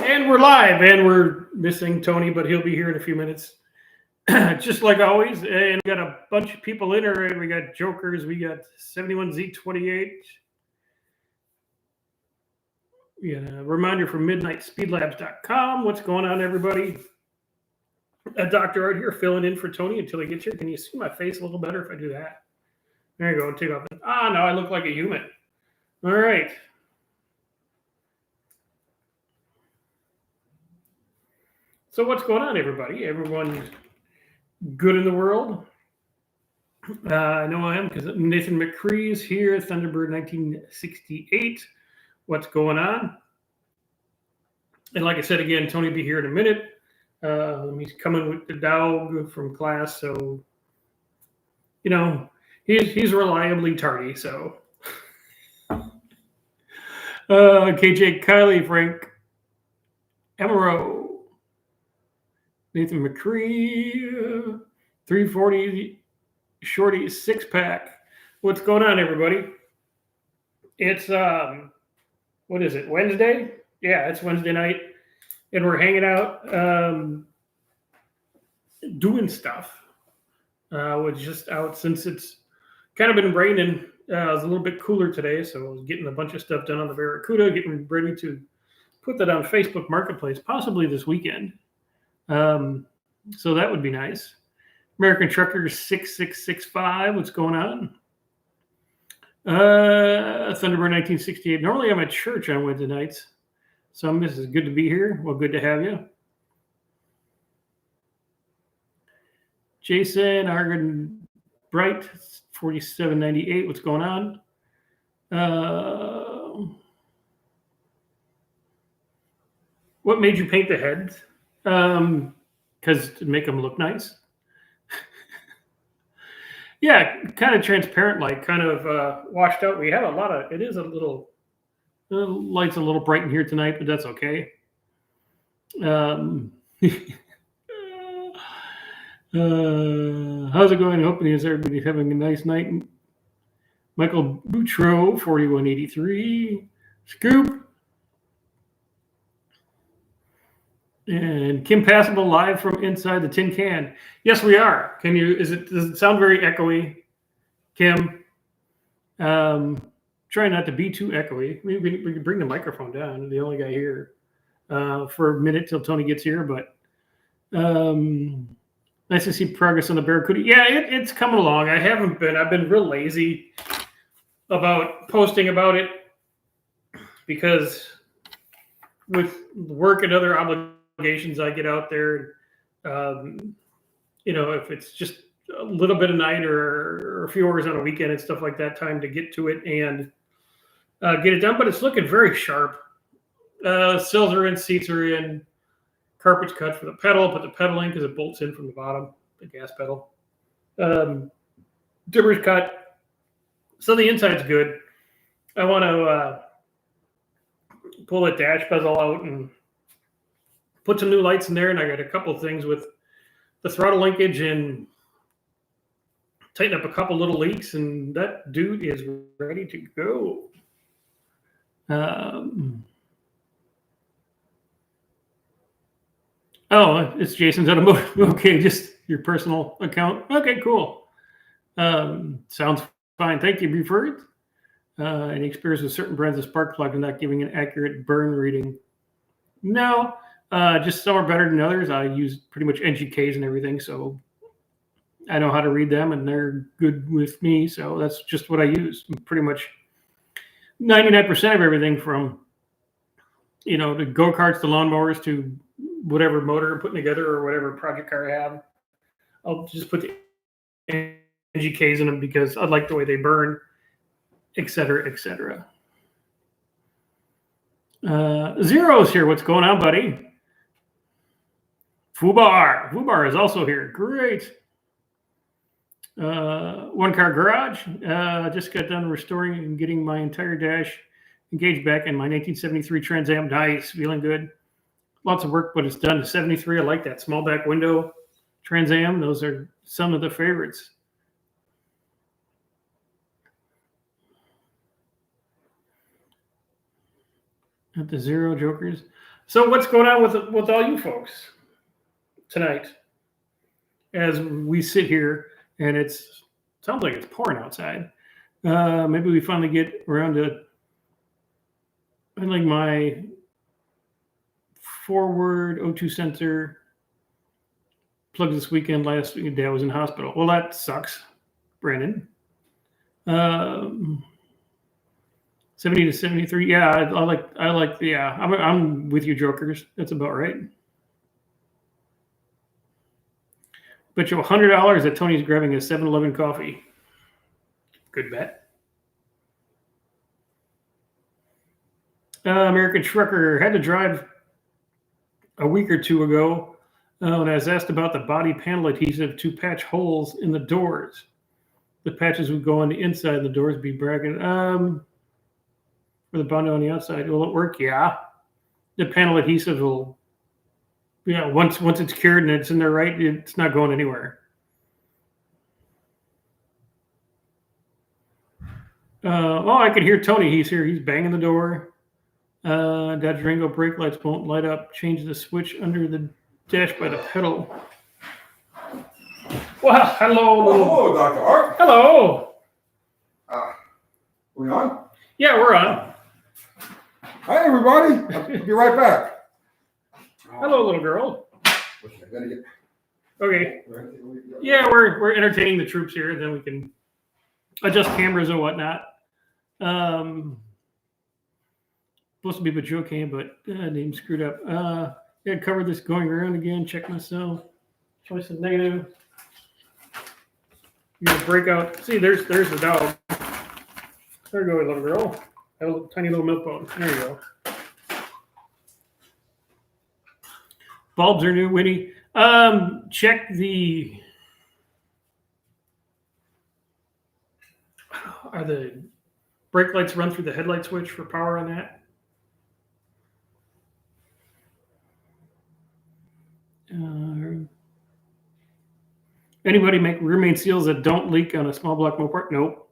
And we're live, and we're missing Tony, but he'll be here in a few minutes. Just like always, and we got a bunch of people in already. We got Jokers, we got 71Z28. Yeah, reminder from midnightspeedlabs.com. What's going on, everybody? Dr. Art here, filling in for Tony until he gets here. Can you see my face a little better if I do that? There you go. Take off. No, I look like a human. All right. So what's going on, everybody? Everyone good in the world? I know I am because Nathan McCree is here, Thunderbird 1968. What's going on? And like I said again, Tony will be here in a minute. He's coming with the dog from class, so you know he's reliably tardy. So KJ, Kylie, Frank, Emerald, Nathan McCree, 340 Shorty 6-pack. What's going on, everybody? It's what is it? Wednesday? Yeah, it's Wednesday night, and we're hanging out, doing stuff. We're just out since it's kind of been raining. It was a little bit cooler today, so I was getting a bunch of stuff done on the Barracuda, getting ready to put that on Facebook Marketplace, possibly this weekend. So that would be nice. American Trucker 6665, what's going on? Thunderbird 1968. Normally I'm at church on Wednesday nights, so this is good to be here. Well, good to have you. Jason Argon Bright 4798, what's going on? What made you paint the heads? Because to make them look nice. Yeah, kind of transparent light, kind of washed out. We have a lot of, it is a little, the light's a little bright in here tonight, but that's okay. How's it going? Hoping everybody's having a nice night. Michael Boutreau, 4183. Scoop. And Kim Passable live from inside the tin can. Yes, we are. Does it sound very echoey, Kim? Try not to be too echoey. We can bring the microphone down. I'm the only guy here for a minute till Tony gets here, but nice to see progress on the Barracuda. Yeah, it's coming along. I've been real lazy about posting about it because with work and other obligations I get out there, if it's just a little bit of night or a few hours on a weekend and stuff like that, time to get to it and get it done. But it's looking very sharp. Sills are in, seats are in, carpet's cut for the pedal. Put the pedal in because it bolts in from the bottom, the gas pedal. Dimmer's cut. So the inside's good. I want to pull that dash bezel out and put some new lights in there, and I got a couple of things with the throttle linkage and tighten up a couple little leaks, and that dude is ready to go. It's Jason's automotive. Okay, just your personal account. Okay, cool. Sounds fine. Thank you, Buford. Any experience with certain brands of spark plug and not giving an accurate burn reading? No. Just some are better than others. I use pretty much NGKs and everything, so I know how to read them, and they're good with me. So that's just what I use. Pretty much 99% of everything from, the go-karts, the lawnmowers, to whatever motor I'm putting together or whatever project car I have. I'll just put the NGKs in them because I like the way they burn, et cetera, et cetera. Zero's here. What's going on, buddy? Fubar is also here. Great. One Car Garage. Just got done restoring and getting my entire dash engaged back in my 1973 Trans Am. Nice. Feeling good. Lots of work, but it's done. The 73. I like that small back window Trans Am. Those are some of the favorites. At the Zero Jokers. So what's going on with all you folks tonight? As we sit here and sounds like it's pouring outside. Maybe we finally get around to like my forward O2 sensor plugged this weekend. Last week, Dad was in hospital. Well, that sucks, Brandon. 70 to 73. Yeah, I like. Yeah, I'm with you, jokers. That's about right. Bet you $100 that Tony's grabbing a 7-Eleven coffee. Good bet. American Trucker had to drive a week or two ago when I was asked about the body panel adhesive to patch holes in the doors. The patches would go on the inside, and the doors be bracket. For the bondo on the outside, will it work? Yeah. The panel adhesive will. Yeah, once it's cured and it's in there right, it's not going anywhere. I can hear Tony. He's here. He's banging the door. Dodge Durango brake lights won't light up. Change the switch under the dash by the pedal. Well, hello. Hello, Dr. Art. Hello. We on? Yeah, we're on. Hi, everybody. I'll be right back. Hello, little girl. Okay. Yeah, we're entertaining the troops here. Then we can adjust cameras and whatnot. Supposed to be Bajoke, but name screwed up. Yeah, cover this going around again. Check myself. Choice of negative. You're gonna break out. See, there's the dog. There you go, little girl. That little, tiny little milk bone. There you go. Bulbs are new, Winnie. Check the. Are the brake lights run through the headlight switch for power on that? Anybody make rear main seals that don't leak on a small block Mopar? Nope.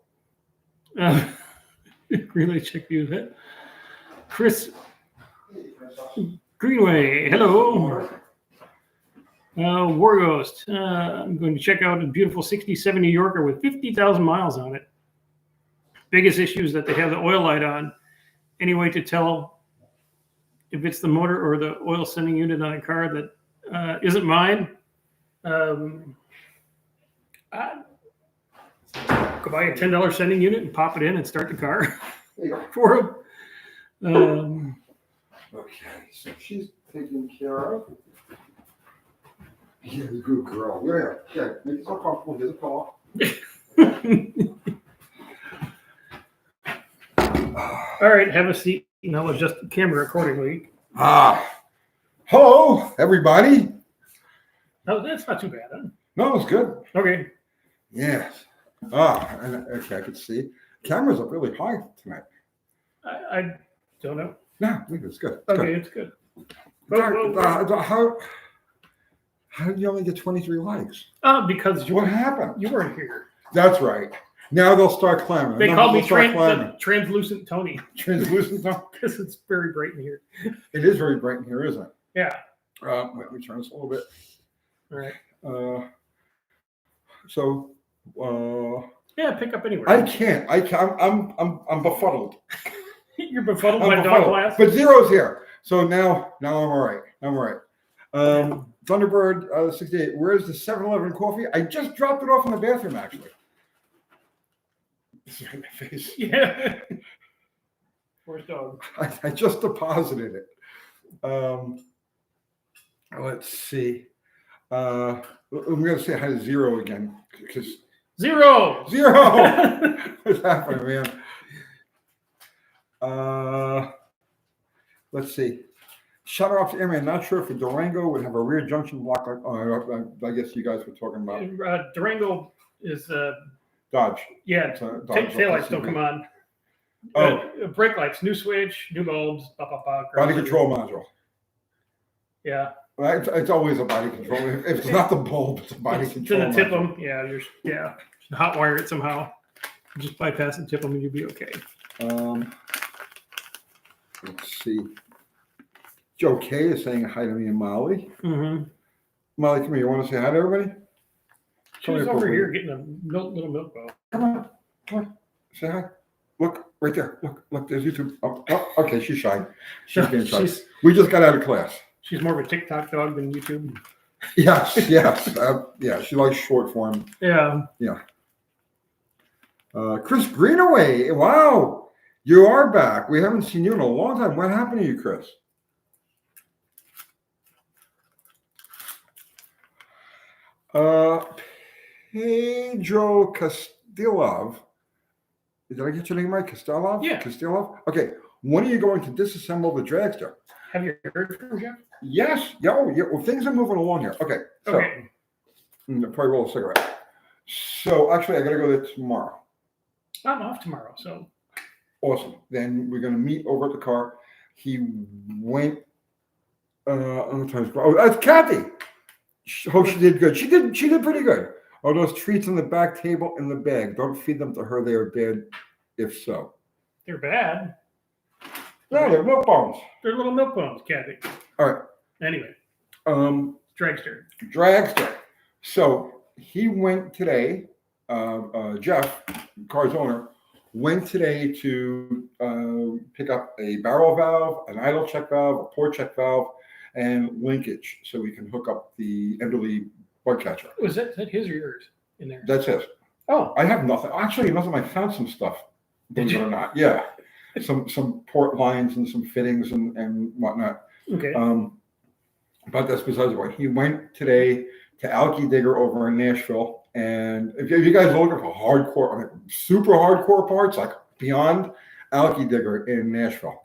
Relay check view that. Chris Greenway, hello. War Ghost. I'm going to check out a beautiful 67 New Yorker with 50,000 miles on it. Biggest issue is that they have the oil light on. Any way to tell if it's the motor or the oil sending unit on a car that isn't mine? Go buy a $10 sending unit and pop it in and start the car for them. Okay, so she's taken care of. Yeah, good girl. Yeah. Make yourself comfortable. Here's a pillow. All right, have a seat. And I'll adjust the camera accordingly. Hello, everybody. No, that's not too bad, huh? No, it's good. Okay. Yes. And okay, I can see. Cameras are really high tonight. I don't know. No, I think it's good. It's good. How did you only get 23 likes? Because What happened? You weren't here. That's right. Now they'll start clamoring. They call me translucent Tony. Translucent Tony? Because it's very bright in here. It is very bright in here, isn't it? Yeah. Let me turn this a little bit. All right. Yeah, pick up anywhere. I can't. I'm befuddled. You're befuddled by dog glass? But Zero's here. So now I'm all right. Thunderbird 68. Where's the 7-Eleven coffee? I just dropped it off in the bathroom, actually. This is right in my face. Yeah. Where's dog? I just deposited it. Let's see. I'm going to say hi to Zero again because Zero. What's happening, man? Let's see. Shutter off to airman. Not sure if a Durango would have a rear junction block. I guess you guys were talking about. Durango is Dodge. Yeah. Tail lights don't come on. Brake lights, new switch, new bulbs. Body control module. Yeah. It's always a body control. If it's not the bulb, it's a body control. To the tip them, hot wire it somehow. Just bypass and tip them, and you'll be okay. Let's see. Joe K is saying hi to me and Molly. Mm-hmm. Molly, come here. You want to say hi to everybody? She was over here getting a little milk bowl. Come on. Say hi. Look, right there. Look, there's YouTube. Oh, okay, she's shy. She's getting shy. We just got out of class. She's more of a TikTok dog than YouTube. Yes. Yeah, she likes short form. Yeah. Chris Greenaway. Wow. You are back. We haven't seen you in a long time. What happened to you, Chris? Pedro Castilov. Did I get your name right? Castilov? Yeah. Castilov? Okay. When are you going to disassemble the dragster? Have you heard from Jeff? Yes. Yeah. Well, things are moving along here. Okay. So, Okay. probably roll a cigarette. So, actually, I got to go there tomorrow. I'm off tomorrow, so. Awesome. Then we're going to meet over at the car. He went. Oh, that's Kathy. Hope she did good. She did pretty good. Oh, those treats on the back table in the bag. Don't feed them to her. They are bad. If so, They're bad. no, they're milk bones. They're little milk bones, Kathy. All right. Anyway, Dragster. So he went today. Jeff, car's owner, went today to pick up a barrel valve, an idle check valve, a port check valve, and linkage, so we can hook up the Entropy bug catcher. Was that his or yours in there? That's it. Oh, I have nothing. Actually, nothing. I found some stuff. Did Believe it you? or not, yeah, some port lines and some fittings and whatnot. okay. But that's besides the point. He went today to Alky Digger over in Nashville, and if you guys are looking for hardcore, super hardcore parts, like beyond Alky Digger in Nashville,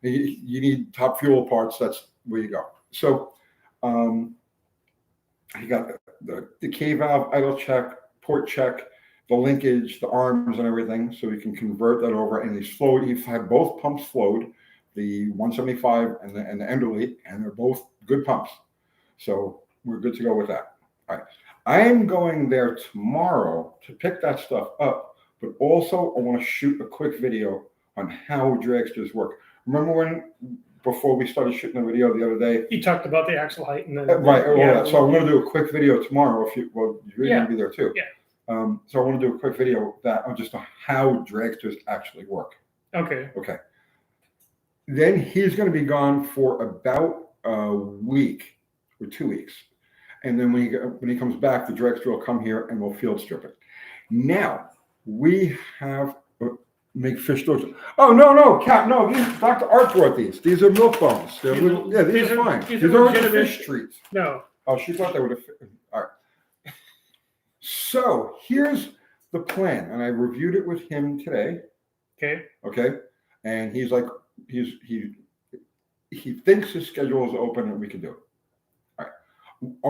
you need top fuel parts. That's where you go. So, he got the K valve, idle check, port check, the linkage, the arms, and everything, so we can convert that over. And he's flowed. He's had both pumps flowed, the 175 and the Enderly, and they're both good pumps. So we're good to go with that. All right. I'm going there tomorrow to pick that stuff up, but also I want to shoot a quick video on how dragsters work. Remember when, before we started shooting the video the other day? You talked about the axle height and then Right. yeah. So I'm going to do a quick video tomorrow. You're going to be there too. Yeah. So I want to do a quick video on just how dragsters actually work. Okay. Then he's going to be gone for about a week or 2 weeks. And then when he comes back, the dragster will come here and we'll field strip it. Now, we have make fish sticks. Oh, no, Cap, no. Dr. Art brought these. These are milk bones. These are fine. These aren't fish treats. No. Oh, she thought they would have. All right. So here's the plan. And I reviewed it with him today. Okay. And he's like, he thinks his schedule is open and we can do it. All right.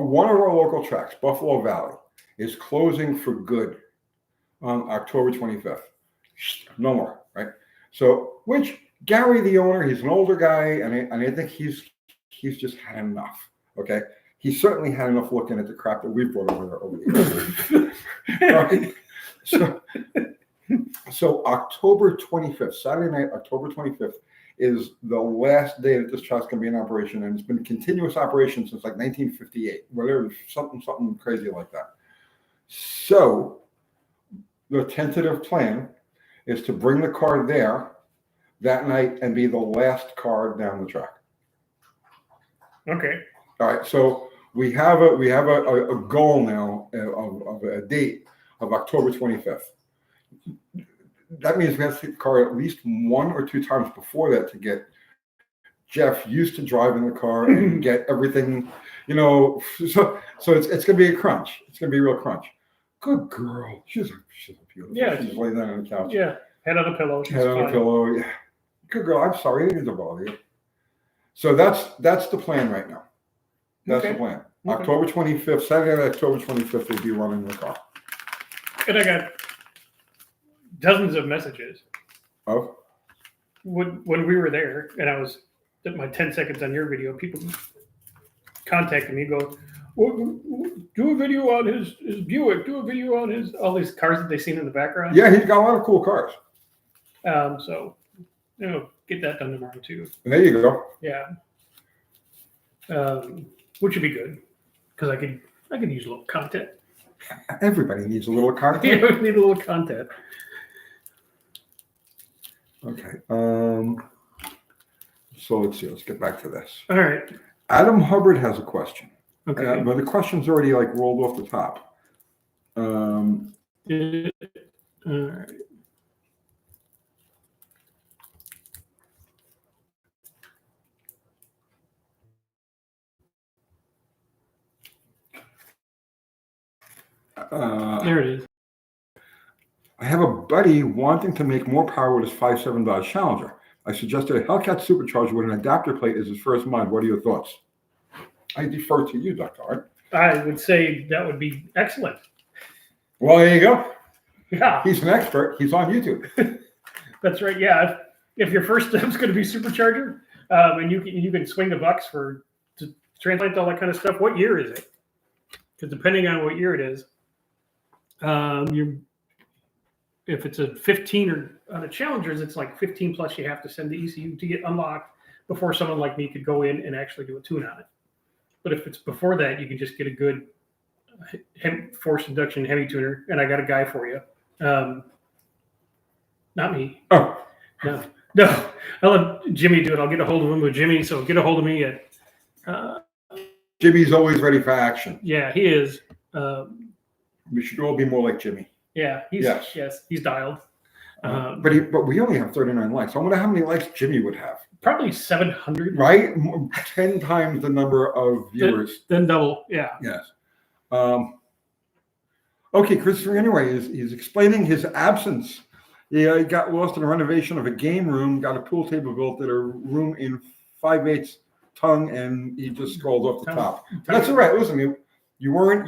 One of our local tracks, Buffalo Valley, is closing for good on October 25th. No more, right? So, which Gary, the owner, he's an older guy, and I think he's just had enough. Okay, he certainly had enough looking at the crap that we've brought over the years. Right? So October 25th, Saturday night, October 25th, is the last day that this track's going to be in operation, and it's been continuous operation since like 1958, whatever, something crazy like that. So the tentative plan is to bring the car there that night and be the last car down the track. Okay. All right. So we have a goal now of a date of October 25th. That means we have to take the car at least 1 or 2 times before that to get Jeff used to driving the car and get everything, So it's going to be a crunch. It's going to be a real crunch. Good girl. She's beautiful. Yeah. She's laying down on the couch. Yeah. Head on a pillow. Head on a pillow. Yeah. Good girl. I'm sorry. I didn't mean to bother you. So that's the plan right now. That's the plan. Okay. October 25th, Saturday, October 25th, we'll be running the car. And I got dozens of messages. Oh? When we were there, and I was at my 10 seconds on your video, people contacted me, go, well, do a video on his Buick, do a video on all these cars that they've seen in the background. Yeah, he's got a lot of cool cars. So, get that done tomorrow too. And there you go. Yeah. which would be good because I could use a little content. Everybody needs a little content. Yeah, we need a little content. Okay. So let's see. Let's get back to this. All right. Adam Hubbard has a question. Okay. But the question's already like rolled off the top. All right. There it is. I have a buddy wanting to make more power with his 5.7 Dodge Challenger. I suggested a Hellcat supercharger with an adapter plate as his first mod. What are your thoughts? I defer to you, Dr. Hart. I would say that would be excellent. Well, there you go. Yeah. He's an expert. He's on YouTube. That's right. Yeah. If your first step's going to be supercharger, and you can swing the bucks to translate all that kind of stuff. What year is it? Because depending on what year it is, if it's a 15 or on a Challengers, it's like 15 plus you have to send the ECU to get unlocked before someone like me could go in and actually do a tune on it. But if it's before that, you can just get a good forced induction heavy tuner, and I got a guy for you. Not me. Oh. No. I'll let Jimmy do it. I'll get a hold of him with Jimmy. So get a hold of me at. Jimmy's always ready for action. Yeah, he is. We should all be more like Jimmy. Yeah, he's dialed. But we only have 39 likes. I wonder how many likes Jimmy would have. Probably 700. Right? 10 times the number of viewers. Then double, yeah. Yes. Okay, Christopher, anyway, he's explaining his absence. Yeah, he got lost in a renovation of a game room, got a pool table built at a room in 5/8 tongue, and he just scrolled off the top. That's all right. Listen, you weren't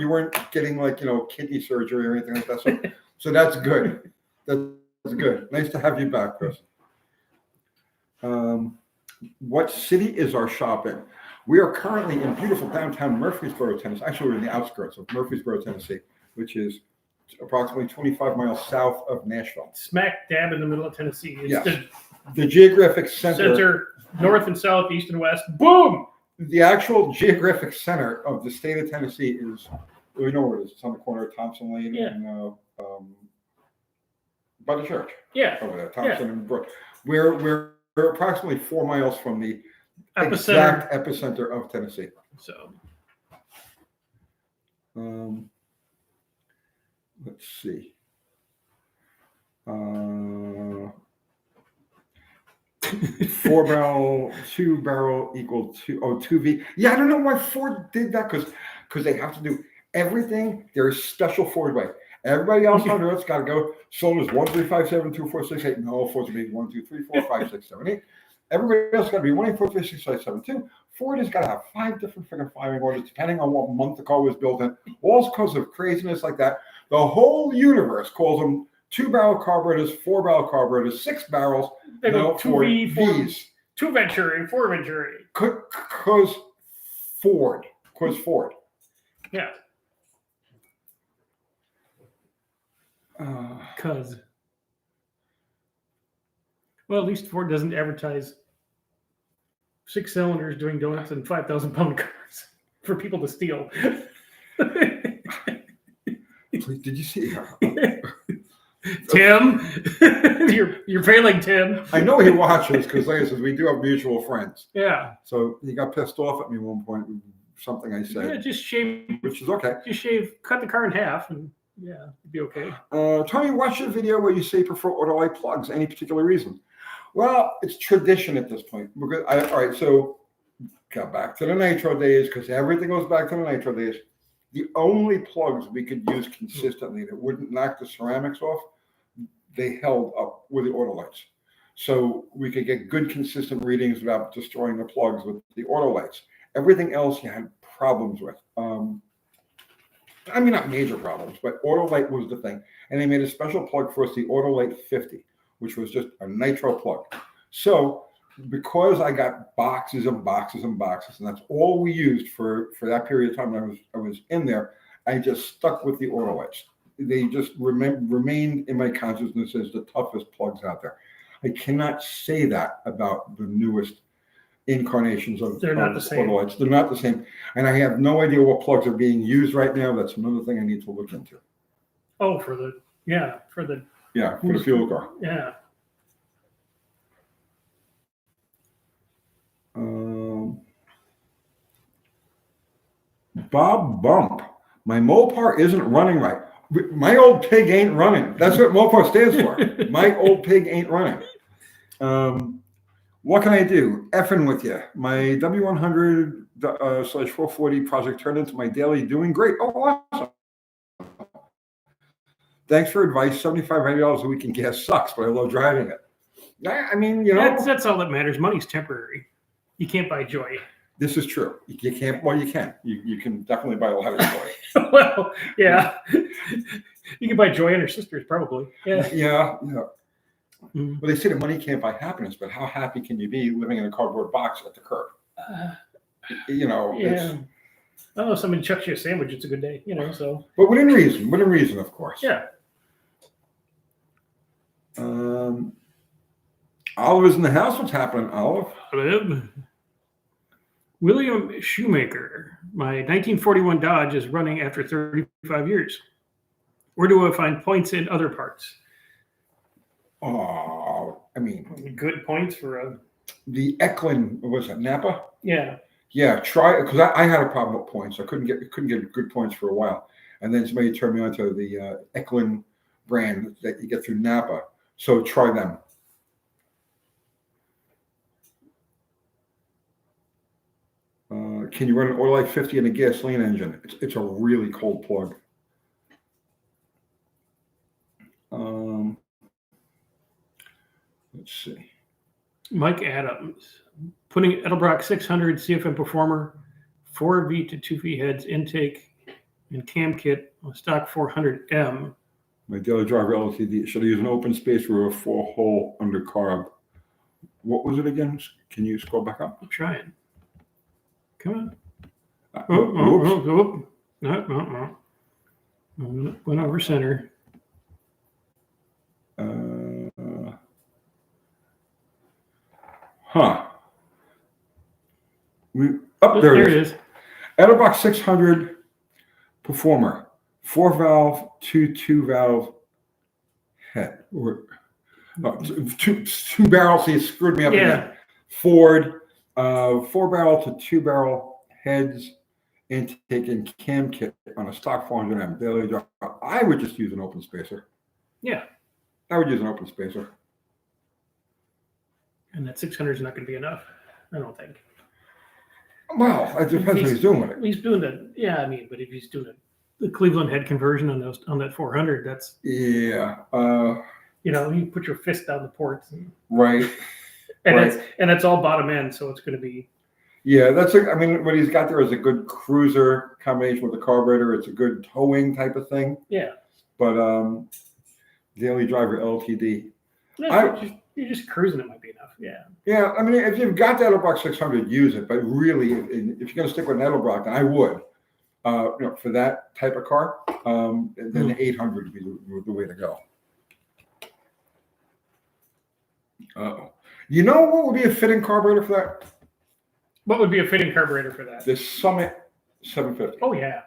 getting like, kidney surgery or anything like that. So that's good. That's good. Nice to have you back, Chris. What city is our shop in? We are currently in beautiful downtown Murfreesboro, Tennessee. Actually, we're in the outskirts of Murfreesboro, Tennessee, which is approximately 25 miles south of Nashville. Smack dab in the middle of Tennessee. It's yes. The geographic center, north and south, east and west. Boom! The actual geographic center of the state of Tennessee is, we know where it is. It's on the corner of Thompson Lane and by the church. Yeah. Over there, Thompson and Brook. We're approximately 4 miles from the exact epicenter of Tennessee. So, let's see. 4-barrel, 2-barrel equal to 2V. Yeah, I don't know why Ford did that because they have to do everything. There is special Ford way. Everybody else on Earth's got to go. Cylinders 1, 3, 5, 7, 2, 4, 6, 8. No, Ford's going to be 1, 2, 3, 4, 5, 6, 7, 8. Everybody else got to be 1, 8, 4, 3, 6, 5, 7, 2. Ford has got to have 5 different freaking firing orders depending on what month the car was built in. All because of craziness like that. The whole universe calls them 2-barrel carburetors, 4-barrel carburetors, 6 barrels. They go 2V, 4, 2 Venturi, 4 Venturi. Because Ford. Yeah. Well, at least Ford doesn't advertise 6 cylinders doing donuts and 5,000-pound cars for people to steal. Did you see? Tim, you're failing, Tim. I know he watches because, like I said, we do have mutual friends. Yeah. So he got pissed off at me at one point with something I said. Yeah, just shave. Which is okay. Just cut the car in half, and yeah, it'd be okay. Tony, watch the video where you say you prefer Autolite plugs. Any particular reason? Well, it's tradition at this point. All right, so got back to the Nitro days because everything goes back to the Nitro days. The only plugs we could use consistently that wouldn't knock the ceramics off, they held up with the Autolites. So we could get good consistent readings without destroying the plugs with the Autolites. Everything else you had problems with. I mean, not major problems, but Autolite was the thing. And they made a special plug for us, the Autolite 50, which was just a Nitro plug. So because I got boxes and boxes and boxes, and that's all we used for that period of time I was in there, I just stuck with the Autolites. They just remained in my consciousness as the toughest plugs out there. I cannot say that about the newest incarnations of They're not the same. lights. They're not the same. And I have no idea what plugs are being used right now. That's another thing I need to look into. Oh, for the fuel car. Yeah. Bob Bump. My Mopar isn't running right. My old pig ain't running. That's what Mopar stands for. My old pig ain't running. What can I do? Effing with you. My W100 /440 project turned into my daily doing great. Oh, awesome. Thanks for advice. $7,500 a week in gas sucks, but I love driving it. I mean, that's all that matters. Money's temporary. You can't buy joy. This is true. You can't. Well, you can. You can definitely buy a lot of joy. Well, yeah. You can buy joy in her sisters, probably. Yeah. Yeah. Mm-hmm. Well, they say that money can't buy happiness, but how happy can you be living in a cardboard box at the curb? Yeah. I don't know. Somebody chucks you a sandwich. It's a good day. So. But within reason, of course. Yeah. Olive is in the house. What's happening, Olive? William Shoemaker. My 1941 Dodge is running after 35 years. Where do I find points in other parts? Oh, I mean, good points for the Eklund. Was it Napa? Yeah. Yeah. Try, because I had a problem with points. I couldn't get good points for a while, and then somebody turned me onto the Eklund brand that you get through Napa. So try them. Can you run an oil light 50 in a gasoline engine? It's a really cold plug. Let's see. Mike Adams. Putting Edelbrock 600 CFM Performer, 4V to 2V heads, intake, and cam kit on stock 400M. My daily driver LTD. Should I use an open space or a 4-hole under carb? What was it again? Can you scroll back up? I'm trying. Come on. No. Went over center. There it is. Edelbrock 600 Performer, 4-valve, 2-valve head, or two barrels. He screwed me up again. Ford, 4-barrel to 2-barrel heads, intake and cam kit on a stock 400M daily drive. I would just use an open spacer. Yeah, I would use an open spacer. And that 600 is not going to be enough, I don't think. Well, it depends what he's doing with it. He's doing but if he's doing the Cleveland head conversion on that 400, that's you put your fist down the ports, right, and it's all bottom end, so it's going to be. Yeah, what he's got there is a good cruiser combination with the carburetor. It's a good towing type of thing. Yeah, but daily driver LTD. You're just cruising, it might be enough. Yeah. Yeah, I mean, if you've got the Edelbrock 600, use it. But really, if you're going to stick with an Edelbrock, then I would. For that type of car, then the 800 would be the way to go. You know what would be a fitting carburetor for that? What would be a fitting carburetor for that? The Summit 750. Oh yeah.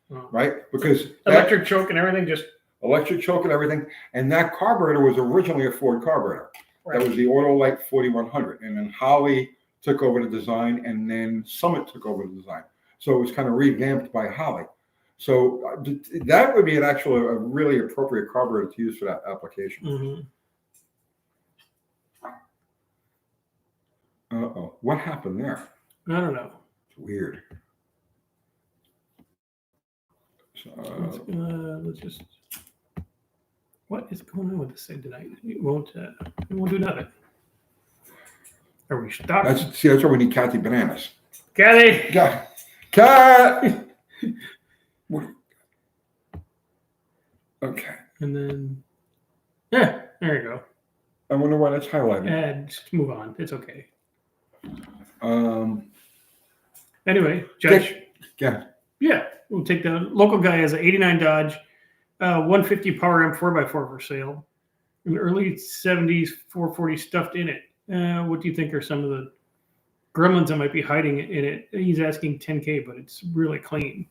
Right, because electric choke and everything, electric choke and everything, and that carburetor was originally a Ford carburetor. Right. That was the Autolite 4100, and then Holley took over the design, and then Summit took over the design. So it was kind of revamped by Holley. So that would be a really appropriate carburetor to use for that application. Mm-hmm. What happened there? I don't know. It's weird. So, let's just. What is going on with this thing tonight? It won't do nothing. Are we stuck? That's why we need Kathy Bananas. Kathy! Cat! Okay. And then, there you go. I wonder why that's highlighted. Just move on. It's okay. Anyway, Judge. Yeah. We'll take the local guy as an 89 Dodge. 150 Power M 4x4 for sale. In the early 70s, 440 stuffed in it. What do you think are some of the gremlins that might be hiding in it. He's asking 10K, but it's really clean.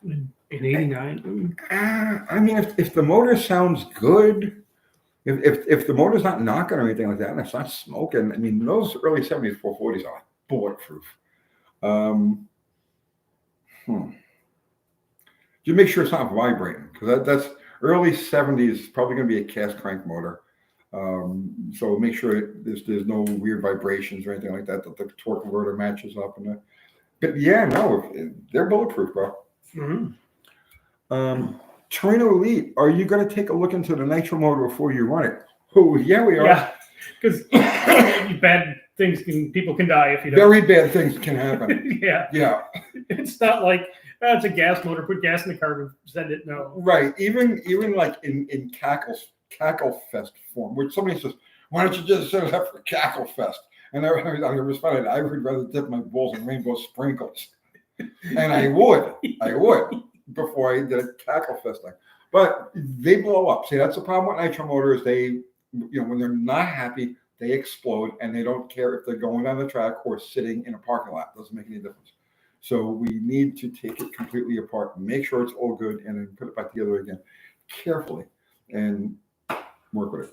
In 89. I mean, if the motor sounds good, if the motor's not knocking or anything like that, and it's not smoking, I mean, those early 70s 440s are bulletproof. Just make sure it's not vibrating, because that's early 70s, probably going to be a cast crank motor. So make sure there's no weird vibrations or anything like that, that the torque converter matches up. But yeah, no, they're bulletproof, bro. Torino Elite, are you going to take a look into the Nitro motor before you run it? Oh, yeah, we are. Yeah, because bad things people can die if you don't. Very bad things can happen. Yeah. It's not like it's a gas motor. Put gas in the car and send it. No. Right. Even like in Cackle Fest form, which somebody says, "Why don't you just set it up for Cackle Fest?" And I responded, "I would rather dip my balls in rainbow sprinkles," and I would before I did a Cackle Fest thing. But they blow up. See, that's the problem with Nitro motors. They, when they're not happy, they explode, and they don't care if they're going down the track or sitting in a parking lot. Doesn't make any difference. So we need to take it completely apart, make sure it's all good, and then put it back together again carefully and work with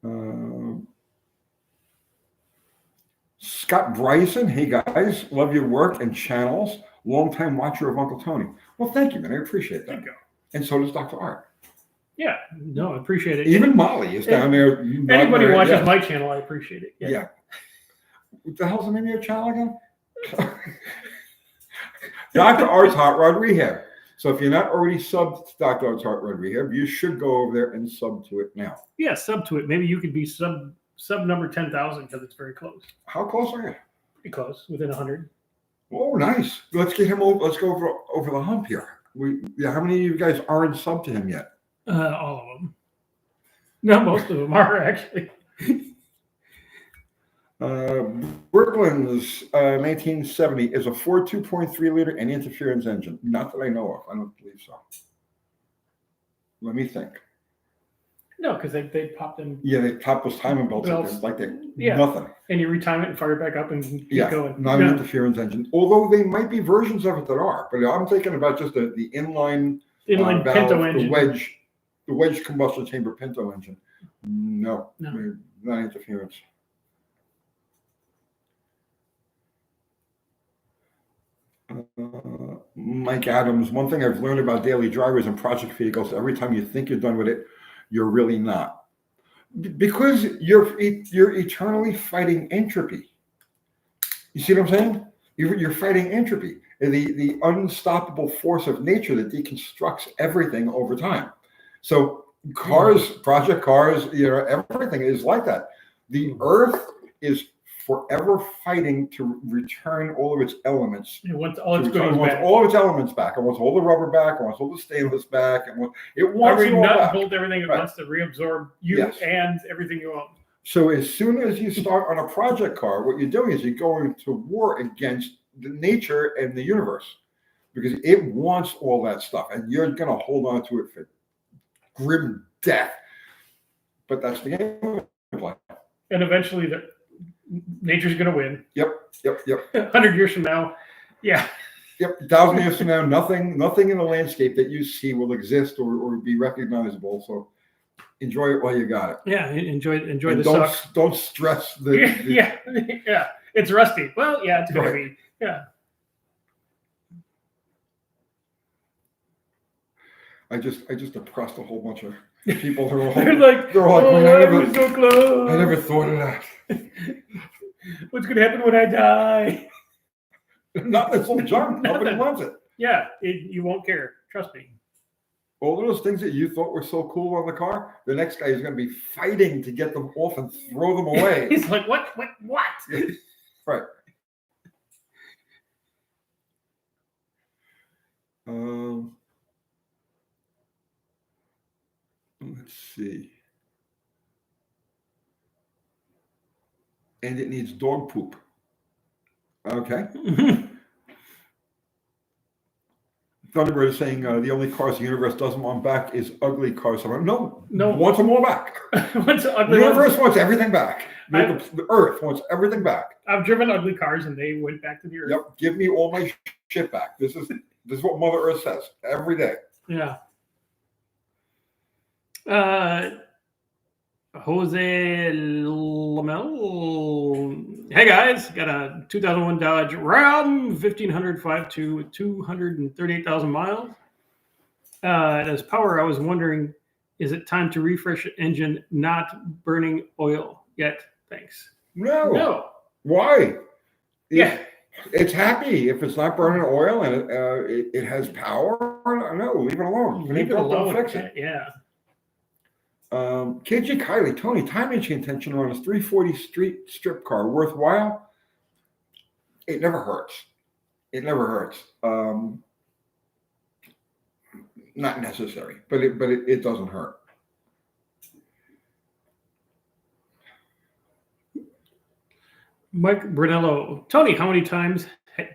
it. Scott Bryson, hey guys, love your work and channels. Longtime watcher of Uncle Tony. Well, thank you, man. I appreciate that. Thank you. And so does Dr. Art. Yeah, no, I appreciate it. Even Molly is down there. Anybody who watches my channel, I appreciate it. Yeah. What the hell's the name of your channel again? Dr. Art's Hot Rod Rehab. So if you're not already subbed to Dr. Art's Hot Rod Rehab, you should go over there and sub to it now. Yeah, sub to it. Maybe you could be sub number 10,000 because it's very close. How close are you? Pretty close, within 100. Oh, nice. Let's get him over. Let's go over the hump here. How many of you guys aren't sub to him yet? All of them. No, most of them are actually. Brooklyn's 1970 is a Ford 2.3 liter anti-interference engine. Not that I know of. I don't believe so. Let me think. No, because they popped them. Yeah, they popped those timing belts like they nothing. And you retime it and fire it back up and keep going. Not an interference engine. Although they might be versions of it that are, but I'm thinking about just the inline valve, Pinto engine. The wedge combustion chamber Pinto engine. No. Not interference. Mike Adams, one thing I've learned about daily drivers and project vehicles, every time you think you're done with it, you're really not. Because you're eternally fighting entropy. You see what I'm saying? You're fighting entropy, the unstoppable force of nature that deconstructs everything over time. So cars, project cars, everything is like that. The Earth is forever fighting to return all of its elements. It wants all its elements back. It wants all the rubber back. It wants all the stainless back. It wants every nut and bolt, everything. It wants to reabsorb you and everything you own. So as soon as you start on a project car, what you're doing is you're going to war against the nature and the universe, because it wants all that stuff, and you're going to hold on to it for grim death. But that's the game of life. And eventually nature's going to win. Yep. 100 years from now, yeah. Yep, 1,000 years from now, nothing in the landscape that you see will exist or be recognizable. So enjoy it while you got it. Yeah, enjoy the suck. Don't stress the yeah. It's rusty. Well, yeah, it's going to be. Yeah. I just depressed a whole bunch of people. They're all like, I was so close. I never thought of that. What's going to happen when I die? Nothing. It's all junk. Nobody wants it. Yeah, you won't care. Trust me. All of those things that you thought were so cool on the car, the next guy is going to be fighting to get them off and throw them away. He's like, what? Right. Let's see. And it needs dog poop. Okay. Thunderbird is saying the only cars the universe doesn't want back is ugly cars. No, wants them all back. The universe wants everything back. The earth wants everything back. I've driven ugly cars and they went back to the earth. Yep. Give me all my shit back. This is what Mother Earth says every day. Yeah. Jose Lamel. Hey guys, got a 2001 Dodge Ram 1500 5.2 with 238,000 miles. It has power. I was wondering, is it time to refresh the engine? Not burning oil yet. Thanks. No. Why? Yeah. It's happy if it's not burning oil and it has power. No, leave it alone. Leave it alone. Fix it. Yeah. KG Kylie, Tony, timing chain tension on a 340 street strip car worthwhile? It never hurts. It never hurts. Not necessary, but it doesn't hurt. Mike Brunello, Tony, how many times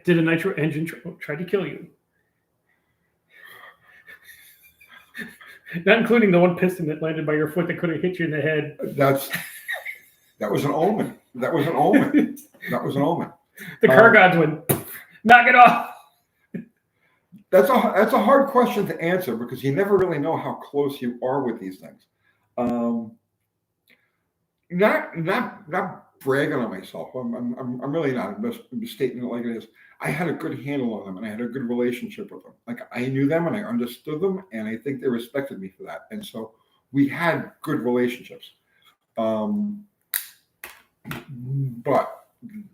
did a Nitro engine try to kill you? Not including the one piston that landed by your foot that could have hit you in the head. That was an omen. That was an omen. That was an omen. The car gods went, knock it off. That's a hard question to answer because you never really know how close you are with these things. Not bragging on myself. I'm really not. I'm just stating it like it is. I had a good handle on them and I had a good relationship with them. Like I knew them and I understood them and I think they respected me for that. And so we had good relationships. But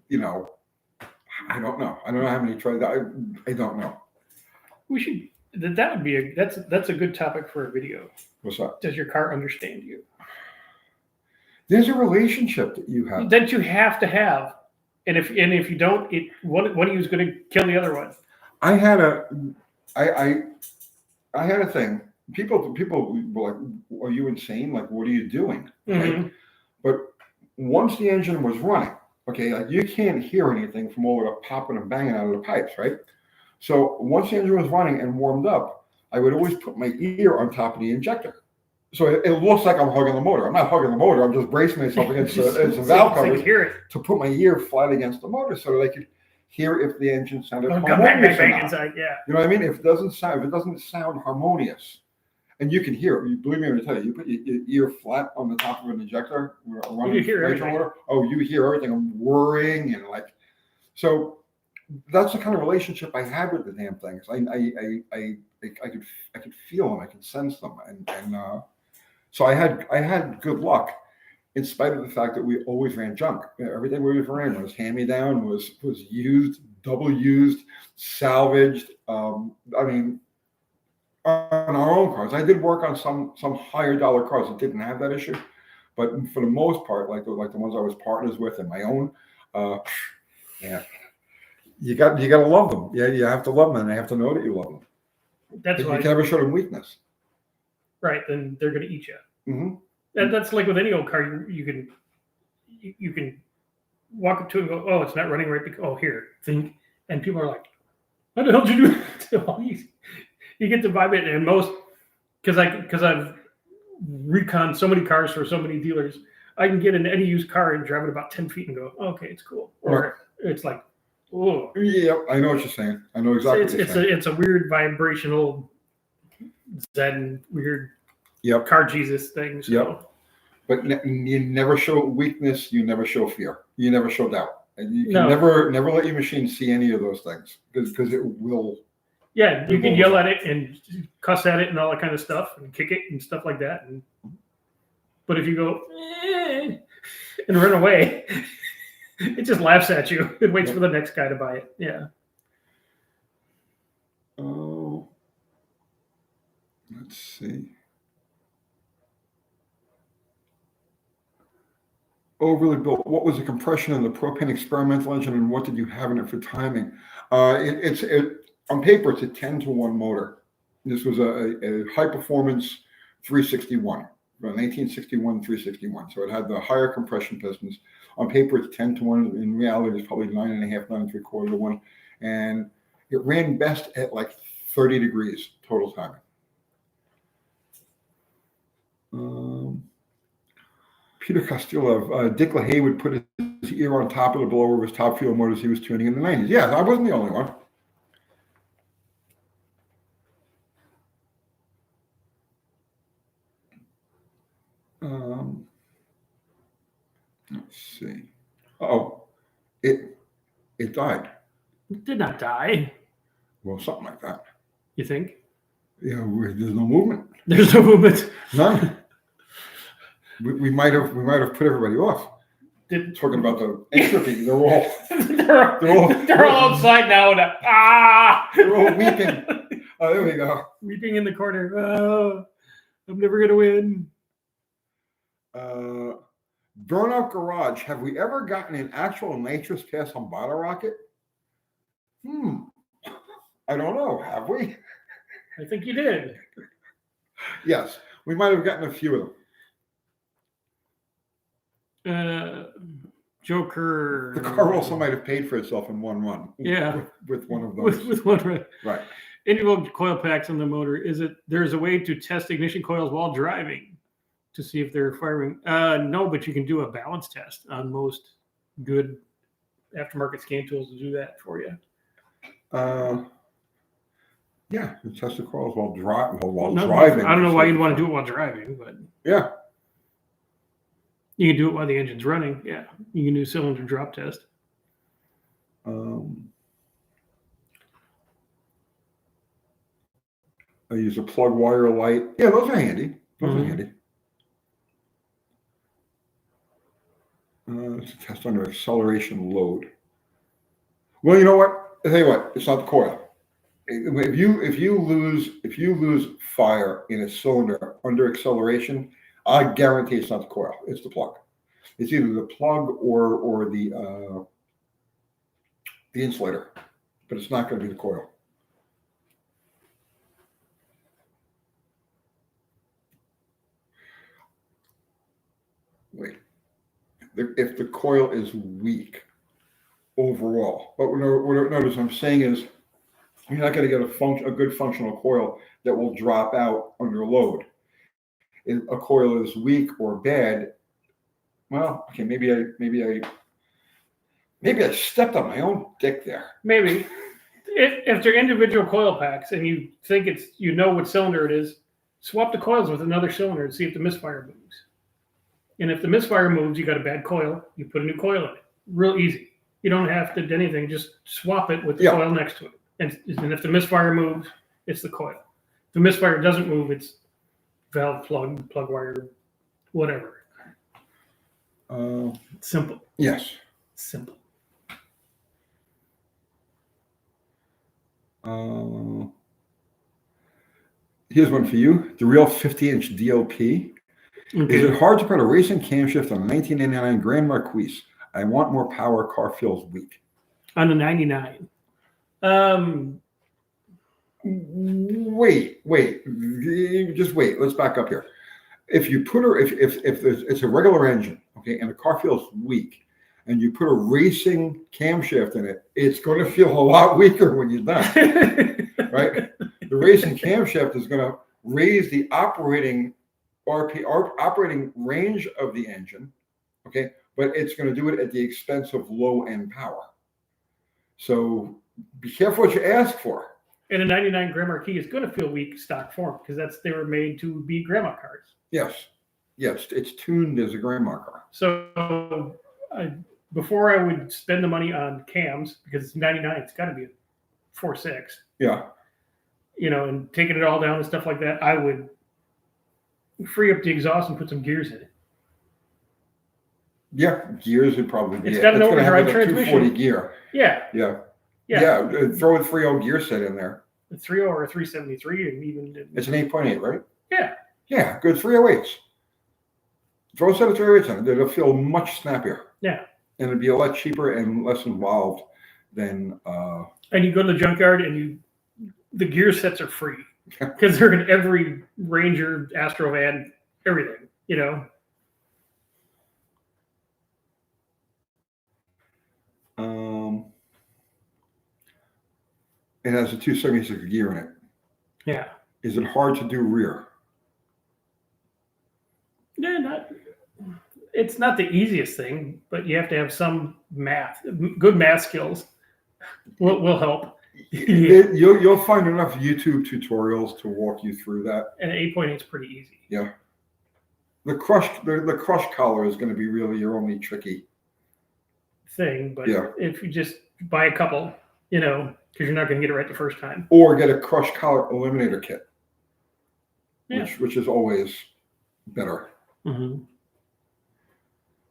you know, I don't know. I don't know how many tried that. I don't know. We should. That would be that's a good topic for a video. What's that? Does your car understand you? There's a relationship that you have. That you have to have, and if you don't, one of you is going to kill the other one. I had a thing. People were like, "Are you insane? Like, what are you doing?" Mm-hmm. Right? But once the engine was running, okay, like you can't hear anything from all the popping and banging out of the pipes, right? So once the engine was running and warmed up, I would always put my ear on top of the injector. So it looks like I'm hugging the motor. I'm not hugging the motor. I'm just bracing myself against the valve cover to put my ear flat against the motor so that I could hear if the engine sounded harmonious or not. Inside, yeah. You know what I mean? If it doesn't sound harmonious, and you can hear it. You believe me when I tell you, you put your ear flat on the top of an injector, running motor. Oh, you hear everything. I'm whirring and like so. That's the kind of relationship I had with the damn things. I could feel them. I could sense them, and so I had good luck, in spite of the fact that we always ran junk. Everything we ran was hand me down, was used, double used, salvaged. I mean, on our own cars. I did work on some higher dollar cars that didn't have that issue, but for the most part, like the ones I was partners with and my own, yeah. You got to love them. Yeah, you have to love them, and they have to know that you love them. That's why you can never show them weakness. Right, then they're going to eat you. Mm-hmm. That's like with any old car. You can walk up to it and go, "Oh, it's not running right." Oh, here, think, and people are like, "How the hell did you do?" You get to vibe it, and most because I've reconned so many cars for so many dealers, I can get in any used car and drive it about 10 feet and go, oh, "Okay, it's cool," or right. It's like. Oh. Yeah, I know what you're saying. I know exactly what you're saying. It's a weird vibrational Zen weird car Jesus thing. So. Yep. But you never show weakness. You never show fear. You never show doubt. And you can never let your machine see any of those things because it will. Yeah, you can yell at it and cuss at it and all that kind of stuff and kick it and stuff like that. But if you go and run away. It just laughs at you. It waits for the next guy to buy it. Yeah. Oh, let's see. Overly built. What was the compression in the propane experimental engine, and what did you have in it for timing? It's on paper. It's a 10-to-1 motor. This was a high performance 361. 1961 361. So it had the higher compression pistons. On paper, it's 10-to-1. In reality, it's probably 9.5, 9.75 to 1. And it ran best at like 30 degrees total timing. Peter Costello, Dick LaHaye would put his ear on top of the blower of his Top Fuel motors he was tuning in the 90s. Yeah, I wasn't the only one. Let's see. Oh, it died. It did not die. Well, something like that. You think? Yeah, there's no movement. There's no movement. None. we might have put everybody off. Talking about the entropy, they're all outside now. They're all weeping. Oh, there we go. Weeping in the corner. Oh, I'm never gonna win. Burnout Garage. Have we ever gotten an actual nitrous test on Bottle Rocket? I don't know. Have we? I think you did. Yes, we might have gotten a few of them. Joker. The car also might have paid for itself in one run. Yeah, with one of those. With one run. Right. Individual coil packs on the motor. There's a way to test ignition coils while driving to see if they're firing? No, but you can do a balance test on most good aftermarket scan tools to do that for you. Yeah, you test the coils while driving. I don't know why you'd want to do it while driving, but yeah, you can do it while the engine's running. Yeah, you can do cylinder drop test. I use a plug wire light. Yeah, those are handy. Those are handy. It's a test under acceleration load. Well, you know what? I'll tell you what. It's not the coil. If you lose fire in a cylinder under acceleration, I guarantee it's not the coil. It's the plug. It's either the plug or the insulator, but it's not going to be the coil. Wait. If the coil is weak overall, but notice what I'm saying is you're not going to get a good functional coil that will drop out under load. If a coil is weak or bad, well, okay, maybe I stepped on my own dick there. Maybe if they're individual coil packs and you think what cylinder it is, swap the coils with another cylinder and see if the misfire moves. And if the misfire moves, you got a bad coil, you put a new coil in it. Real easy. You don't have to do anything. Just swap it with the coil next to it. And if the misfire moves, it's the coil. If the misfire doesn't move, it's valve, plug wire, whatever. Simple. Yes. Simple. Here's one for you. The real 50-inch DLP. Okay. Is it hard to put a racing camshaft on a 1999 Grand Marquis? I want more power. Car feels weak. On the 99. Wait. Just wait. Let's back up here. If you put if it's a regular engine, okay, and the car feels weak, and you put a racing camshaft in it, it's going to feel a lot weaker when you're done, right? The racing camshaft is going to raise the operating range of the engine, okay, but it's going to do it at the expense of low end power. So be careful what you ask for. And a 99 Grand Marquis is going to feel weak stock form because they were made to be grandma cars. Yes, it's tuned as a grandma car. So before I would spend the money on cams, because it's 99, it's got to be a 4.6. Yeah. And taking it all down and stuff like that, I would free up the exhaust and put some gears in it. Yeah, gears would probably be It's got an overdrive transmission. 240 gear. Yeah. Throw a 3.0 gear set in there. A 3.0 or a 373, and even it's an 8.8, right? Yeah, good 308s. Throw a set of 308s in it. It'll feel much snappier. Yeah, and it'd be a lot cheaper and less involved than. And you go to the junkyard, and the gear sets are free because they're in every Ranger, Astrovan, everything. It has a 276 gear in it. Yeah. Is it hard to do rear? Yeah, not. it's not the easiest thing, but you have to have some good math skills. Will help. You'll find enough YouTube tutorials to walk you through that. And 8.8 is pretty easy. Yeah. The crush collar is going to be really your only tricky thing, but if you just buy a couple, because you're not going to get it right the first time. Or get a crush collar eliminator kit, which is always better. Mm-hmm.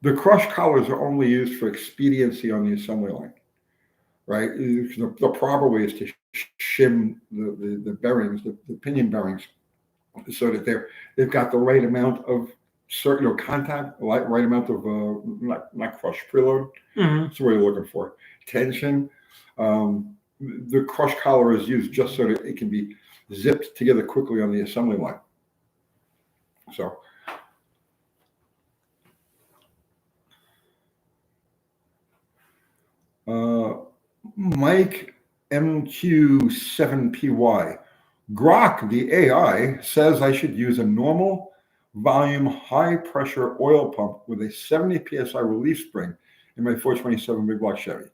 The crush collars are only used for expediency on the assembly line, right? The proper way is to shim the bearings, the pinion bearings, so that they've got the right amount of certain contact, right amount of not crush preload. Mm-hmm. That's what you're looking for. Tension. The crush collar is used just so that it can be zipped together quickly on the assembly line. So. Mike MQ7PY. Grok, the AI, says I should use a normal volume, high pressure oil pump with a 70 PSI relief spring in my 427 big block Chevy.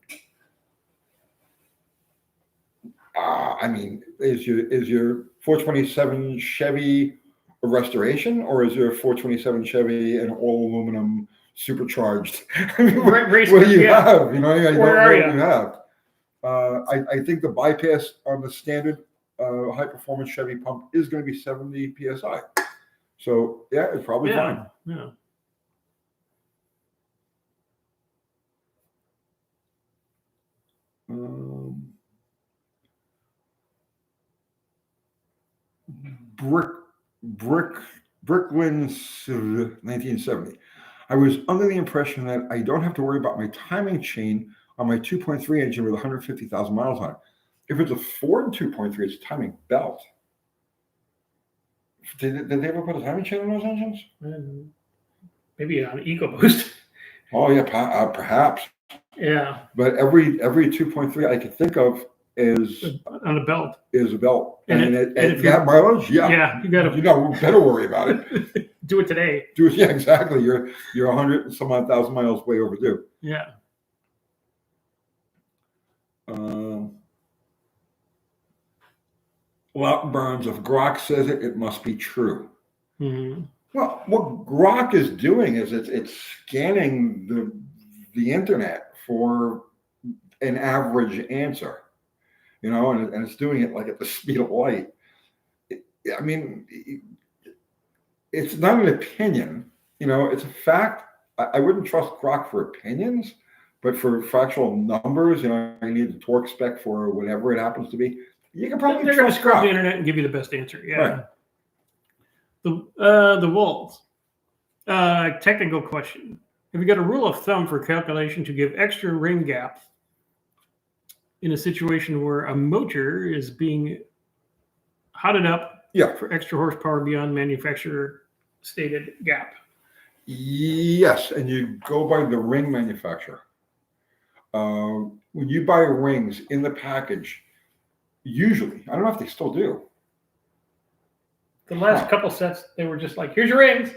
Is your 427 Chevy a restoration, or is your 427 Chevy an all aluminum supercharged? What do you have? Where are you have? I think the bypass on the standard high performance Chevy pump is going to be 70 PSI. So it's probably fine. Yeah. Bricklins 1970. I was under the impression that I don't have to worry about my timing chain on my 2.3 engine with 150,000 miles on it. If it's a Ford 2.3, it's a timing belt. Did they ever put a timing chain on those engines? Maybe on EcoBoost. Oh yeah, perhaps. Yeah. But every 2.3 I could think of is on a belt. Is a belt, and at that mileage, you got to. Better worry about it. Do it today. Yeah, exactly. You're 100 and some odd thousand miles way overdue. Yeah. Well, Burns, if Grok says it, it must be true. Mm-hmm. Well, what Grok is doing is it's scanning the internet for an average answer, and it's doing it like at the speed of light. It's not an opinion, it's a fact. I wouldn't trust Grok for opinions, but for factual numbers, you need the torque spec for whatever it happens to be. You can probably they're going to scrub the internet and give you the best answer. Yeah. Right. The Wolves. Technical question. Have you got a rule of thumb for calculation to give extra ring gap in a situation where a motor is being hotted up for extra horsepower beyond manufacturer stated gap? Yes, and you go by the ring manufacturer. When you buy rings in the package, usually, I don't know if they still do. The last couple sets, they were just like, "Here's your rings."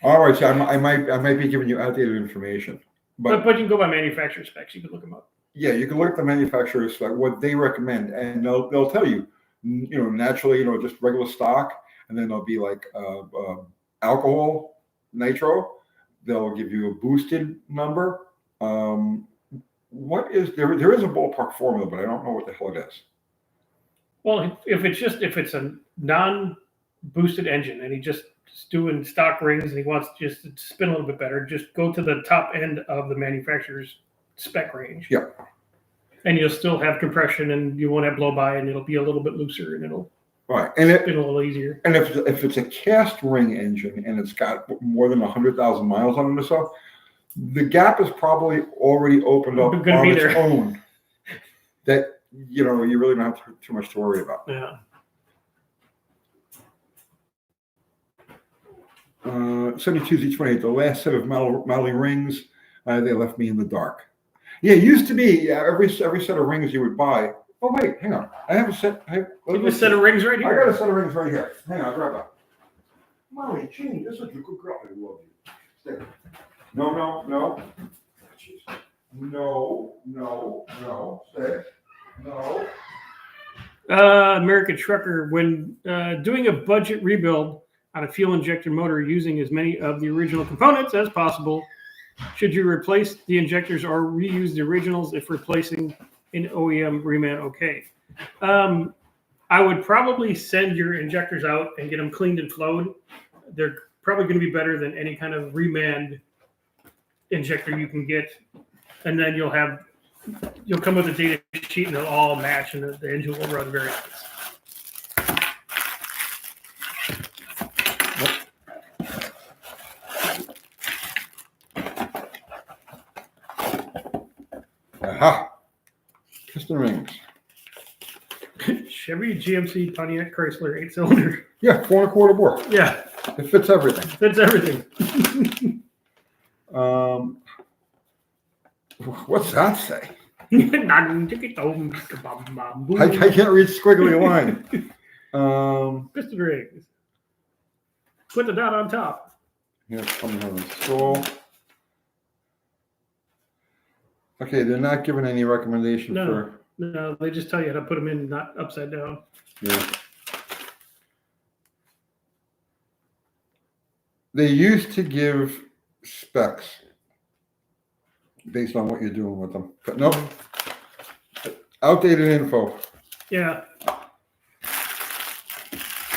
All right, so I might be giving you outdated information, but you can go by manufacturer specs. You can look them up. Yeah, you can look at the manufacturer spec, what they recommend, and they'll tell you, naturally, just regular stock, and then there'll be like alcohol, nitro. They'll give you a boosted number. What is there? There is a ballpark formula, but I don't know what the hell it is. Well, if it's a non-boosted engine and he just is doing stock rings and he wants just to spin a little bit better, just go to the top end of the manufacturer's spec range. Yeah. And you'll still have compression and you won't have blow by and it'll be a little bit looser and it'll spin a little easier. And if it's a cast ring engine and it's got more than 100,000 miles on it or so, the gap is probably already opened up on its own. That you really don't have too much to worry about. Yeah. 72Z28, the last set of Malley rings, they left me in the dark. Yeah, it used to be every set of rings you would buy. Oh wait, hang on. I have a set. You have a set of rings right here. I got a set of rings right here. Hang on, grab that. Molly, Jean, this is a good girl. I love you. Stay there. No. Jeez. No. Stay. No. American Trucker, when doing a budget rebuild on a fuel injector motor using as many of the original components as possible, should you replace the injectors or reuse the originals if replacing an OEM reman? Okay. I would probably send your injectors out and get them cleaned and flowed. They're probably going to be better than any kind of reman injector you can get. And then you'll come with a data sheet and they'll all match and the engine will run very nice. Aha. Piston rings. Chevy, GMC, Pontiac, Chrysler, 8-cylinder. Yeah, 4.25 bore. Yeah. It fits everything. Fits everything. What's that say? I I can't read squiggly line. Piston rings. Put the dot on top. Here's coming on the scroll. Okay, they're not giving any recommendation for. No, they just tell you how to put them in, not upside down. Yeah. They used to give specs based on what you're doing with them, but nope. Outdated info. Yeah.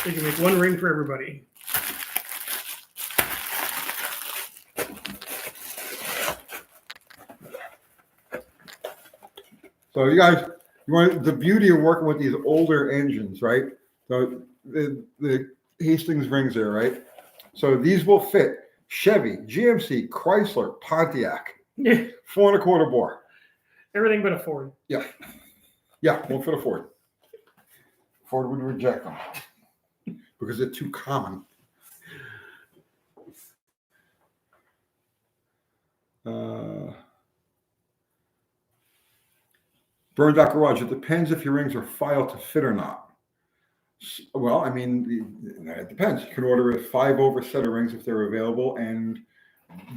They can make one ring for everybody. So you guys, you want the beauty of working with these older engines, right? So the Hastings rings there, right? So these will fit Chevy, GMC, Chrysler, Pontiac, 4.25 bore. Everything but a Ford. Yeah, won't fit a Ford. Ford would reject them because they're too common. Burn Dock Garage, it depends if your rings are filed to fit or not. Well, I mean, it depends. You can order a 5-over set of rings if they're available, and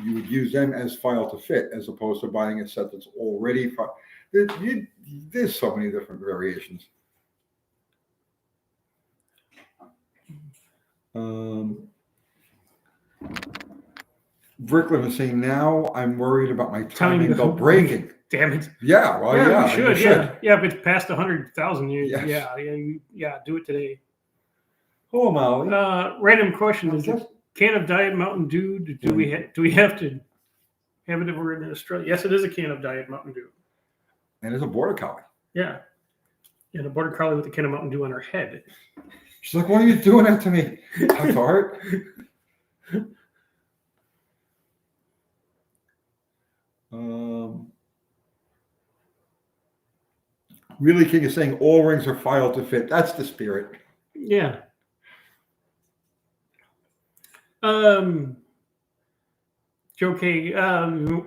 you would use them as filed to fit, as opposed to buying a set that's already filed. There's so many different variations. Bricklin is saying, now I'm worried about my timing belt breaking. Damn it. Yeah, well, yeah. You should. Yeah, if it's past 100,000, yes. yeah, do it today. Oh, Molly. Random question: is a can of Diet Mountain Dew? Do we have to have it if we're in Australia? Yes, it is a can of Diet Mountain Dew. And it's a border collie. Yeah, and a border collie with a can of Mountain Dew on her head. She's like, "What are you doing that to me, Art?" Really King is saying all rings are filed to fit. That's the spirit. Yeah. Joe K,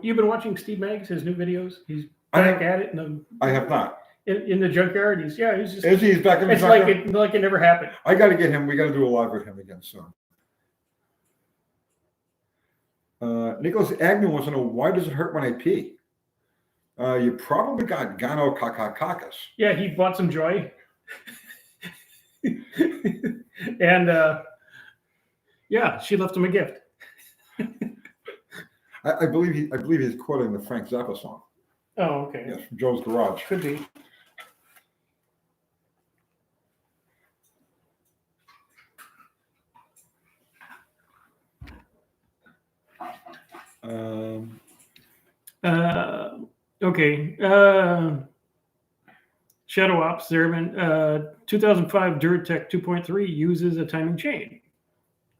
you've been watching Steve Maggs, his new videos? He's back at it. I have not. In the junkyard. He's just. He's back in the junkyard? It's like it never happened. I got to get him. We got to do a live with him again soon. Nicholas Agnew wants to know, why does it hurt when I pee? You probably got gonococcus. Yeah, he bought some Joy. And yeah, she left him a gift. I believe he's quoting the Frank Zappa song. Oh, okay. Yes, from Joe's Garage. Could be. Okay. Shadow Ops Zerman, 2005 Duratec 2.3 uses a timing chain.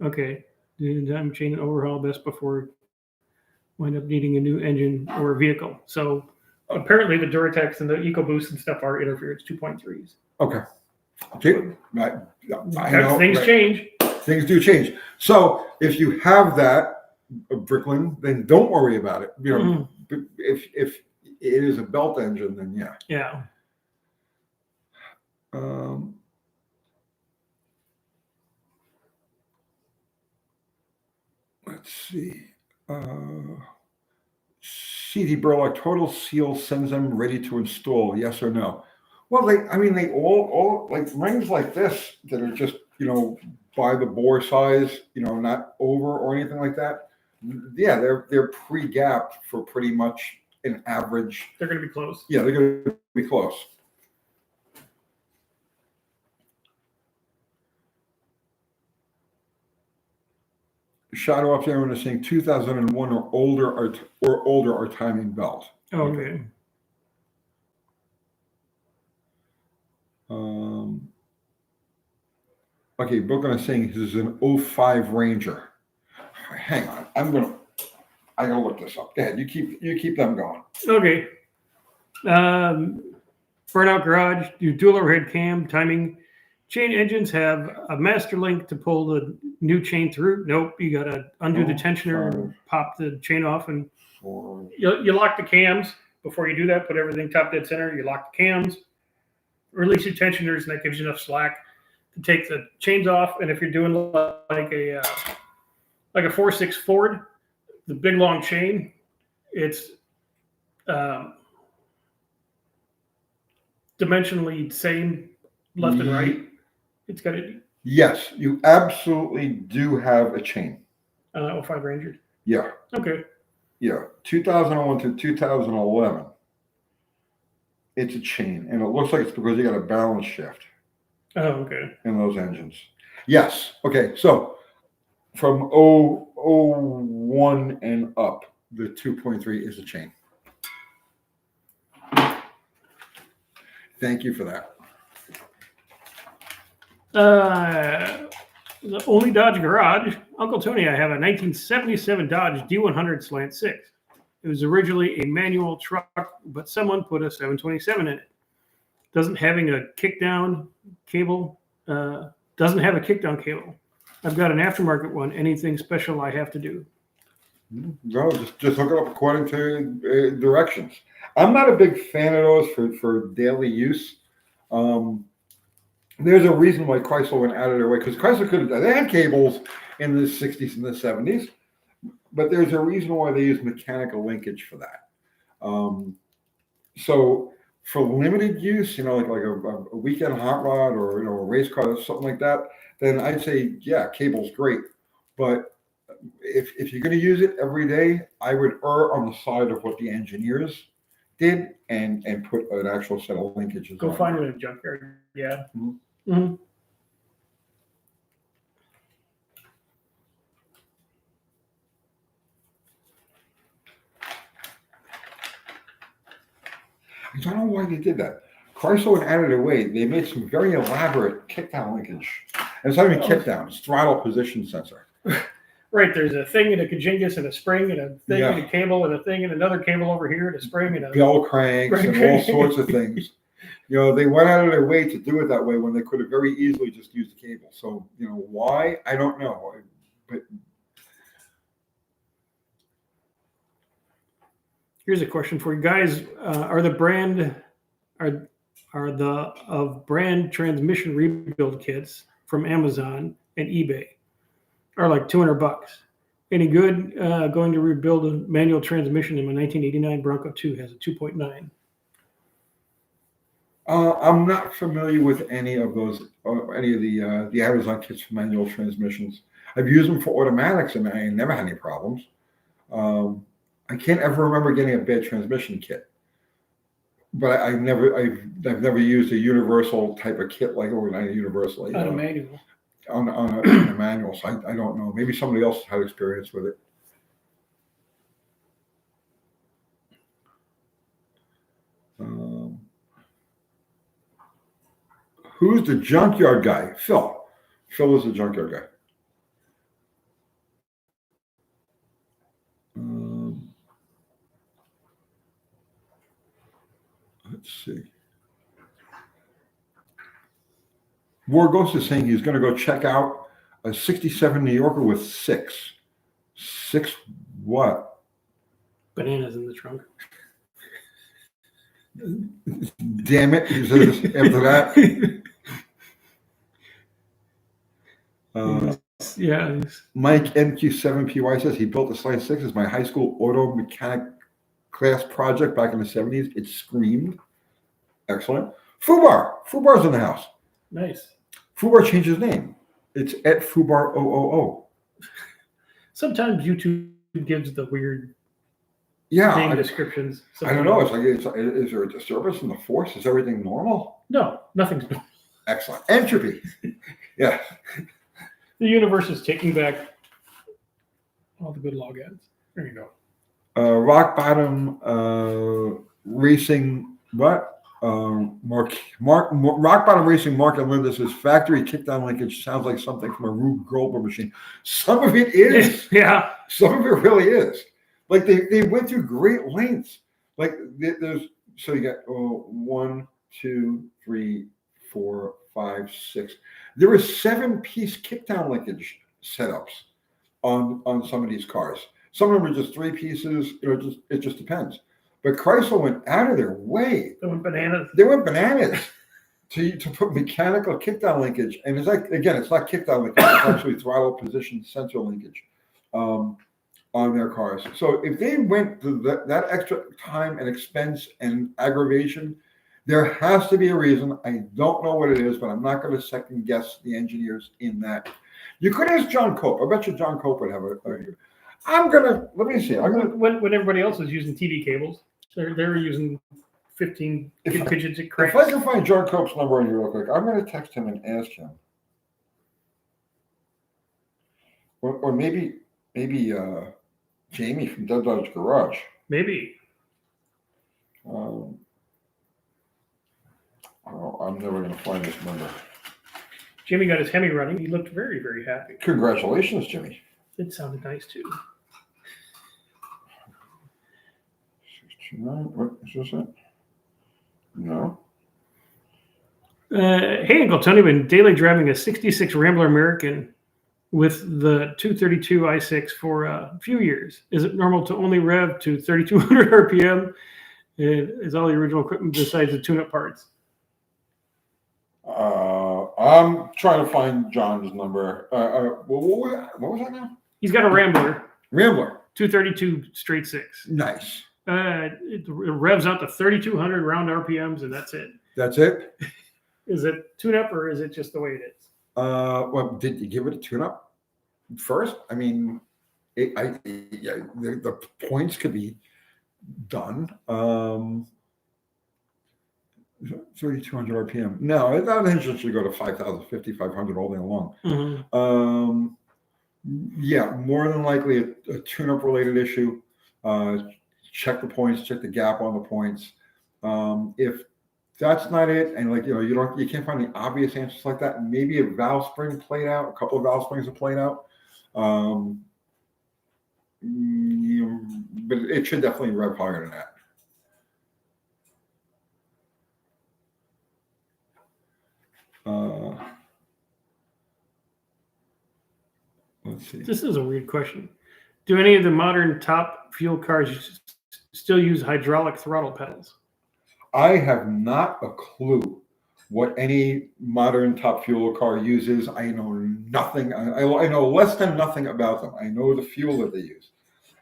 Okay. The timing chain overhaul best before wind up needing a new engine or vehicle. So apparently the Duratecs and the EcoBoost and stuff are interference 2.3s. Okay. I know, things change. Things do change. So if you have that, Bricklin, then don't worry about it. You know, if it is a belt engine, then yeah. Yeah. Let's see. CD Burlock, Total Seal sends them ready to install, yes or no? Well, they all like rings like this that are just, by the bore size, not over or anything like that. Yeah, they're pre-gapped for pretty much an average. They're going to be close. Yeah, they're going to be close. Shadow up there when they're saying 2001 or older are timing belt. Okay. Okay, Brooklyn is saying this is an 05 Ranger. Hang on, I gotta look this up. Go ahead, you keep them going. Okay. Burnout Garage, do dual overhead cam, timing. Chain engines have a master link to pull the new chain through. Nope, you got to undo the tensioner and pop the chain off. And you lock the cams. Before you do that, put everything top dead center. You lock the cams, release your tensioners, and that gives you enough slack to take the chains off. And if you're doing like a 4.6 Ford, the big long chain, it's dimensionally same left and right. It's got a yes, you absolutely do have a chain. 05 Ranger. Yeah. Okay. Yeah, 2001 to 2011. It's a chain, and it looks like it's because you got a balance shift. Oh, okay. In those engines. Yes. Okay. So from 001 and up, the 2.3 is a chain. Thank you for that. The only Dodge garage, Uncle Tony, I have a 1977 Dodge D100 Slant 6. It was originally a manual truck, but someone put a 727 in it. Doesn't have a kickdown cable. I've got an aftermarket one. Anything special I have to do? No, just hook it up according to directions. I'm not a big fan of those for daily use. There's a reason why Chrysler went out of their way, because Chrysler they had cables in the 60s and the 70s, but there's a reason why they use mechanical linkage for that. So for limited use, like a weekend hot rod or a race car or something like that, then I'd say, yeah, cable's great. But if you're going to use it every day, I would err on the side of what the engineers did and put an actual set of linkages. Go find it in a junkyard. Yeah. Mm-hmm. Mm-hmm. I don't know why they did that. Chrysler went out of their way. They made some very elaborate kickdown linkage. And it's not even kickdown, it's throttle position sensor. Right, there's a thing and a Kajingus and a spring and a thing and a cable and a thing and another cable over here and a spring and a bell cranks and all sorts of things. They went out of their way to do it that way when they could have very easily just used the cable. So, why? I don't know. But here's a question for you guys: are the brand transmission rebuild kits from Amazon and eBay are like $200? Any good? Going to rebuild a manual transmission in my 1989 Bronco 2 has a 2.9. I'm not familiar with any of those, any of the Amazon kits for manual transmissions. I've used them for automatics, and I never had any problems. I can't ever remember getting a bad transmission kit, but I've never used a universal type of kit like not a universal. On a manual. On a manual, so I don't know. Maybe somebody else had experience with it. Who's the junkyard guy? Phil. Phil is the junkyard guy. Let's see. Wargos is saying he's going to go check out a 67 New Yorker with six what? Bananas in the trunk. Damn it. He says after that. Yeah. Mike MQ7PY says he built the Slant 6 as my high school auto mechanic class project back in the 70s. It screamed. Excellent. Fubar's in the house. Nice. Fubar changed his name. It's at Fubar 000. Sometimes YouTube gives the weird name descriptions. I don't know. It's like, is there a disturbance in the force? Is everything normal? No, nothing's normal. Excellent. Entropy. Yeah. The universe is taking back all the good log ends. There you go. Rock bottom racing. What? Rock bottom racing. Mark and Linda says factory kickdown linkage sounds like something from a Rube Goldberg machine. Some of it is. Yeah. Some of it really is. Like they went through great lengths. Like there's so you got 1, 2, 3, 4, 5, 6. There were 7-piece kickdown linkage setups on some of these cars. Some of them are just 3 pieces. It just depends. But Chrysler went out of their way. They went bananas. To put mechanical kickdown linkage, and it's like, again, it's not kickdown linkage. It's actually throttle position sensor linkage on their cars. So if they went to that extra time and expense and aggravation, there has to be a reason. I don't know what it is, but I'm not going to second guess the engineers in that. You could ask John Cope. I bet you John Cope would have let me see. When everybody else was using TV cables, they were using 15 digit cranks. If I can find John Cope's number on you real quick, I'm going to text him and ask him. Or maybe Jamie from Dead Dodge Garage. Maybe. I'm never going to find this number. Jimmy got his Hemi running. He looked very, very happy. Congratulations, Jimmy. It sounded nice too. 69. What is this? No. Hey, Uncle Tony, been daily driving a 66 Rambler American with the 232 i6 for a few years. Is it normal to only rev to 3,200 RPM? Is all the original equipment besides the tune-up parts? I'm trying to find John's number. What was that now? He's got a Rambler. 232 straight 6. Nice. It revs out to 3,200 round RPMs, and that's it. That's it? Is it tune-up, or is it just the way it is? Well, did you give it a tune-up first? I mean, the points could be done. 3,200 RPM. No, that engine should go to 5,000, 5,500 all day long. Mm-hmm. Yeah, more than likely a tune-up related issue. Check the points, check the gap on the points. If that's not it, and you can't find the obvious answers like that, maybe a valve spring played out, a couple of valve springs are played out. But it should definitely rev higher than that. Let's see. This is a weird question. Do any of the modern top fuel cars still use hydraulic throttle pedals? I have not a clue what any modern top fuel car uses. I know nothing. I know less than nothing about them. I know the fuel that they use,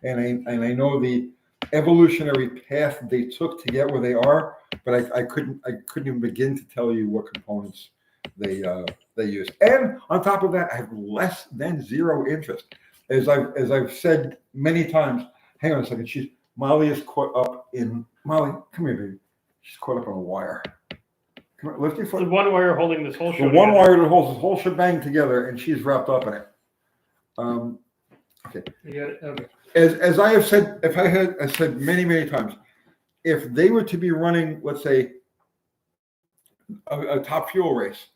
and I know the evolutionary path they took to get where they are. But I couldn't even begin to tell you what components they use. And on top of that, I have less than zero interest. As I've said many times. Hang on a second. Molly is caught up in. Molly, come here, baby. She's caught up on a wire. Come on, lift your foot. The one wire holding this whole show. The one wire that holds this whole shebang together, and she's wrapped up in it. Okay. You got it? Okay. As I have said, I said many times, if they were to be running, let's say, a top fuel race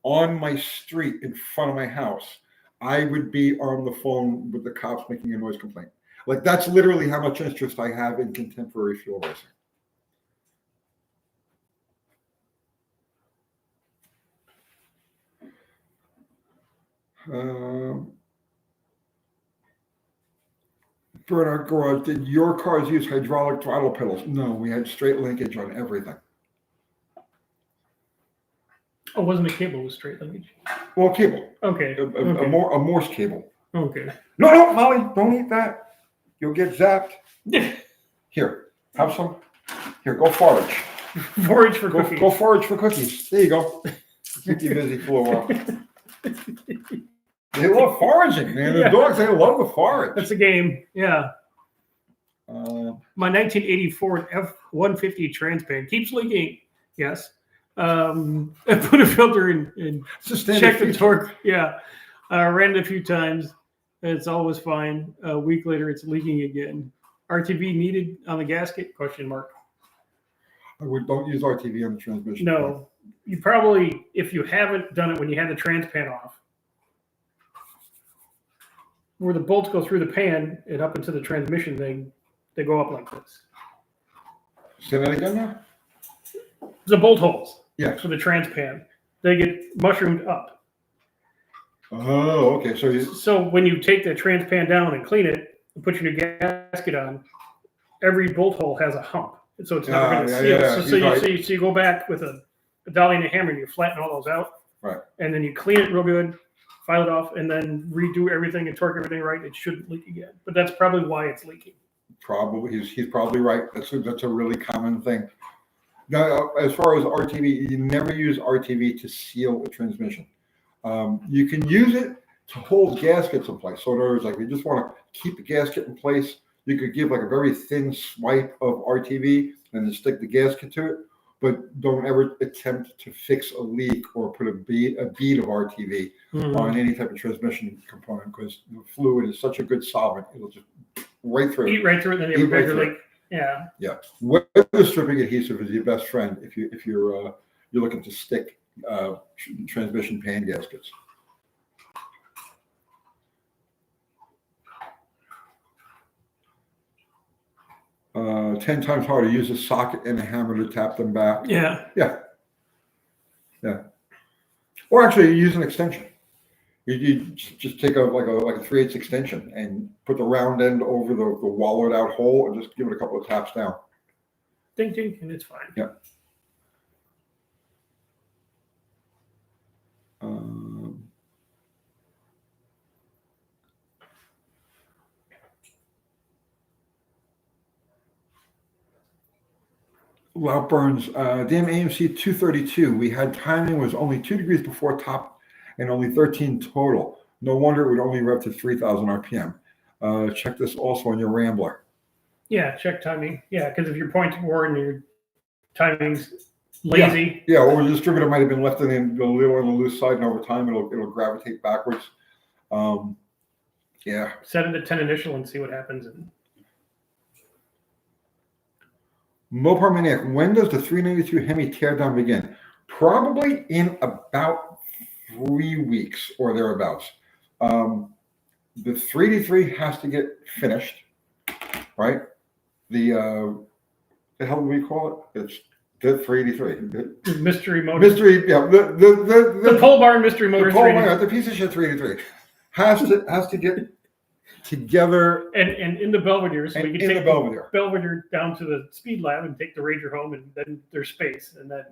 on my street in front of my house, I would be on the phone with the cops making a noise complaint. Like, that's literally how much interest I have in contemporary fuel racing. Bernard Garage, did your cars use hydraulic throttle pedals? No, we had straight linkage on everything. Oh, wasn't a cable, it was straight linkage. Well, cable. Okay. A Morse cable. Okay. No, Molly, don't eat that. You'll get zapped. Here, Have some. Here, go forage. Forage for cookies. Go forage for cookies. There you go. Keep you busy for a while. They love foraging, man. The dogs, they love the forage. That's a game. Yeah. My 1984 F-150 Transpan keeps leaking. Yes. I put a filter in and checked the torque. Yeah. Ran it a few times. It's always fine. A week later, it's leaking again. RTV needed on the gasket? Question mark. Don't use RTV on the transmission. No. You probably, if you haven't done it when you had the transpan off, where the bolts go through the pan and up into the transmission thing, they go up like this. Say that again now? The bolt holes. Yeah. For the transpan. They get mushroomed up. Oh, okay. So when you take the transpan down and clean it and put your new gasket on, every bolt hole has a hump. So it's never going to seal. Yeah. So you go back with a dolly and a hammer and you flatten all those out. Right. And then you clean it real good, file it off, and then redo everything and torque everything right. It shouldn't leak again. But that's probably why it's leaking. Probably. He's probably right. That's a really common thing. Now, as far as RTV, you never use RTV to seal a transmission. You can use it to hold gaskets in place. So in other words, like if you just want to keep the gasket in place, you could give like a very thin swipe of RTV and then stick the gasket to it. But don't ever attempt to fix a leak or put a bead of RTV on any type of transmission component, because the fluid is such a good solvent. It'll just right through. Eat right through it, and then you have a bigger leak. Yeah. Yeah. Weather stripping adhesive is your best friend if you're looking to stick transmission pan gaskets. Uh, 10 times harder. Use a socket and a hammer to tap them back. Yeah. Yeah. Or actually, you use an extension. You just take a 3/8 extension and put the round end over the wallowed out hole and just give it a couple of taps down. Ding ding, and it's fine. Yeah. Loud burns. Damn AMC 232. We had timing was only 2 degrees before top and only 13 total. No wonder it would only rev to 3,000 RPM. Check this also on your Rambler. Yeah, check timing. Yeah, because if your point's war and your timing's lazy. Yeah, or the distributor might have been left in a little on the loose side, and over time it'll gravitate backwards. Yeah. Set it at 10 initial and see what happens. Mopar Maniac, when does the 392 Hemi teardown begin? Probably in about 3 weeks or thereabouts. The 3D3 has to get finished, right? The hell do we call it? It's the 3D3. Mystery motor. Mystery, yeah. The pole barn mystery motor. The piece of shit 3D3 has to get together and in the Belvedere, so we can take the Belvedere down to the speed lab and take the Ranger home, and then there's space, and then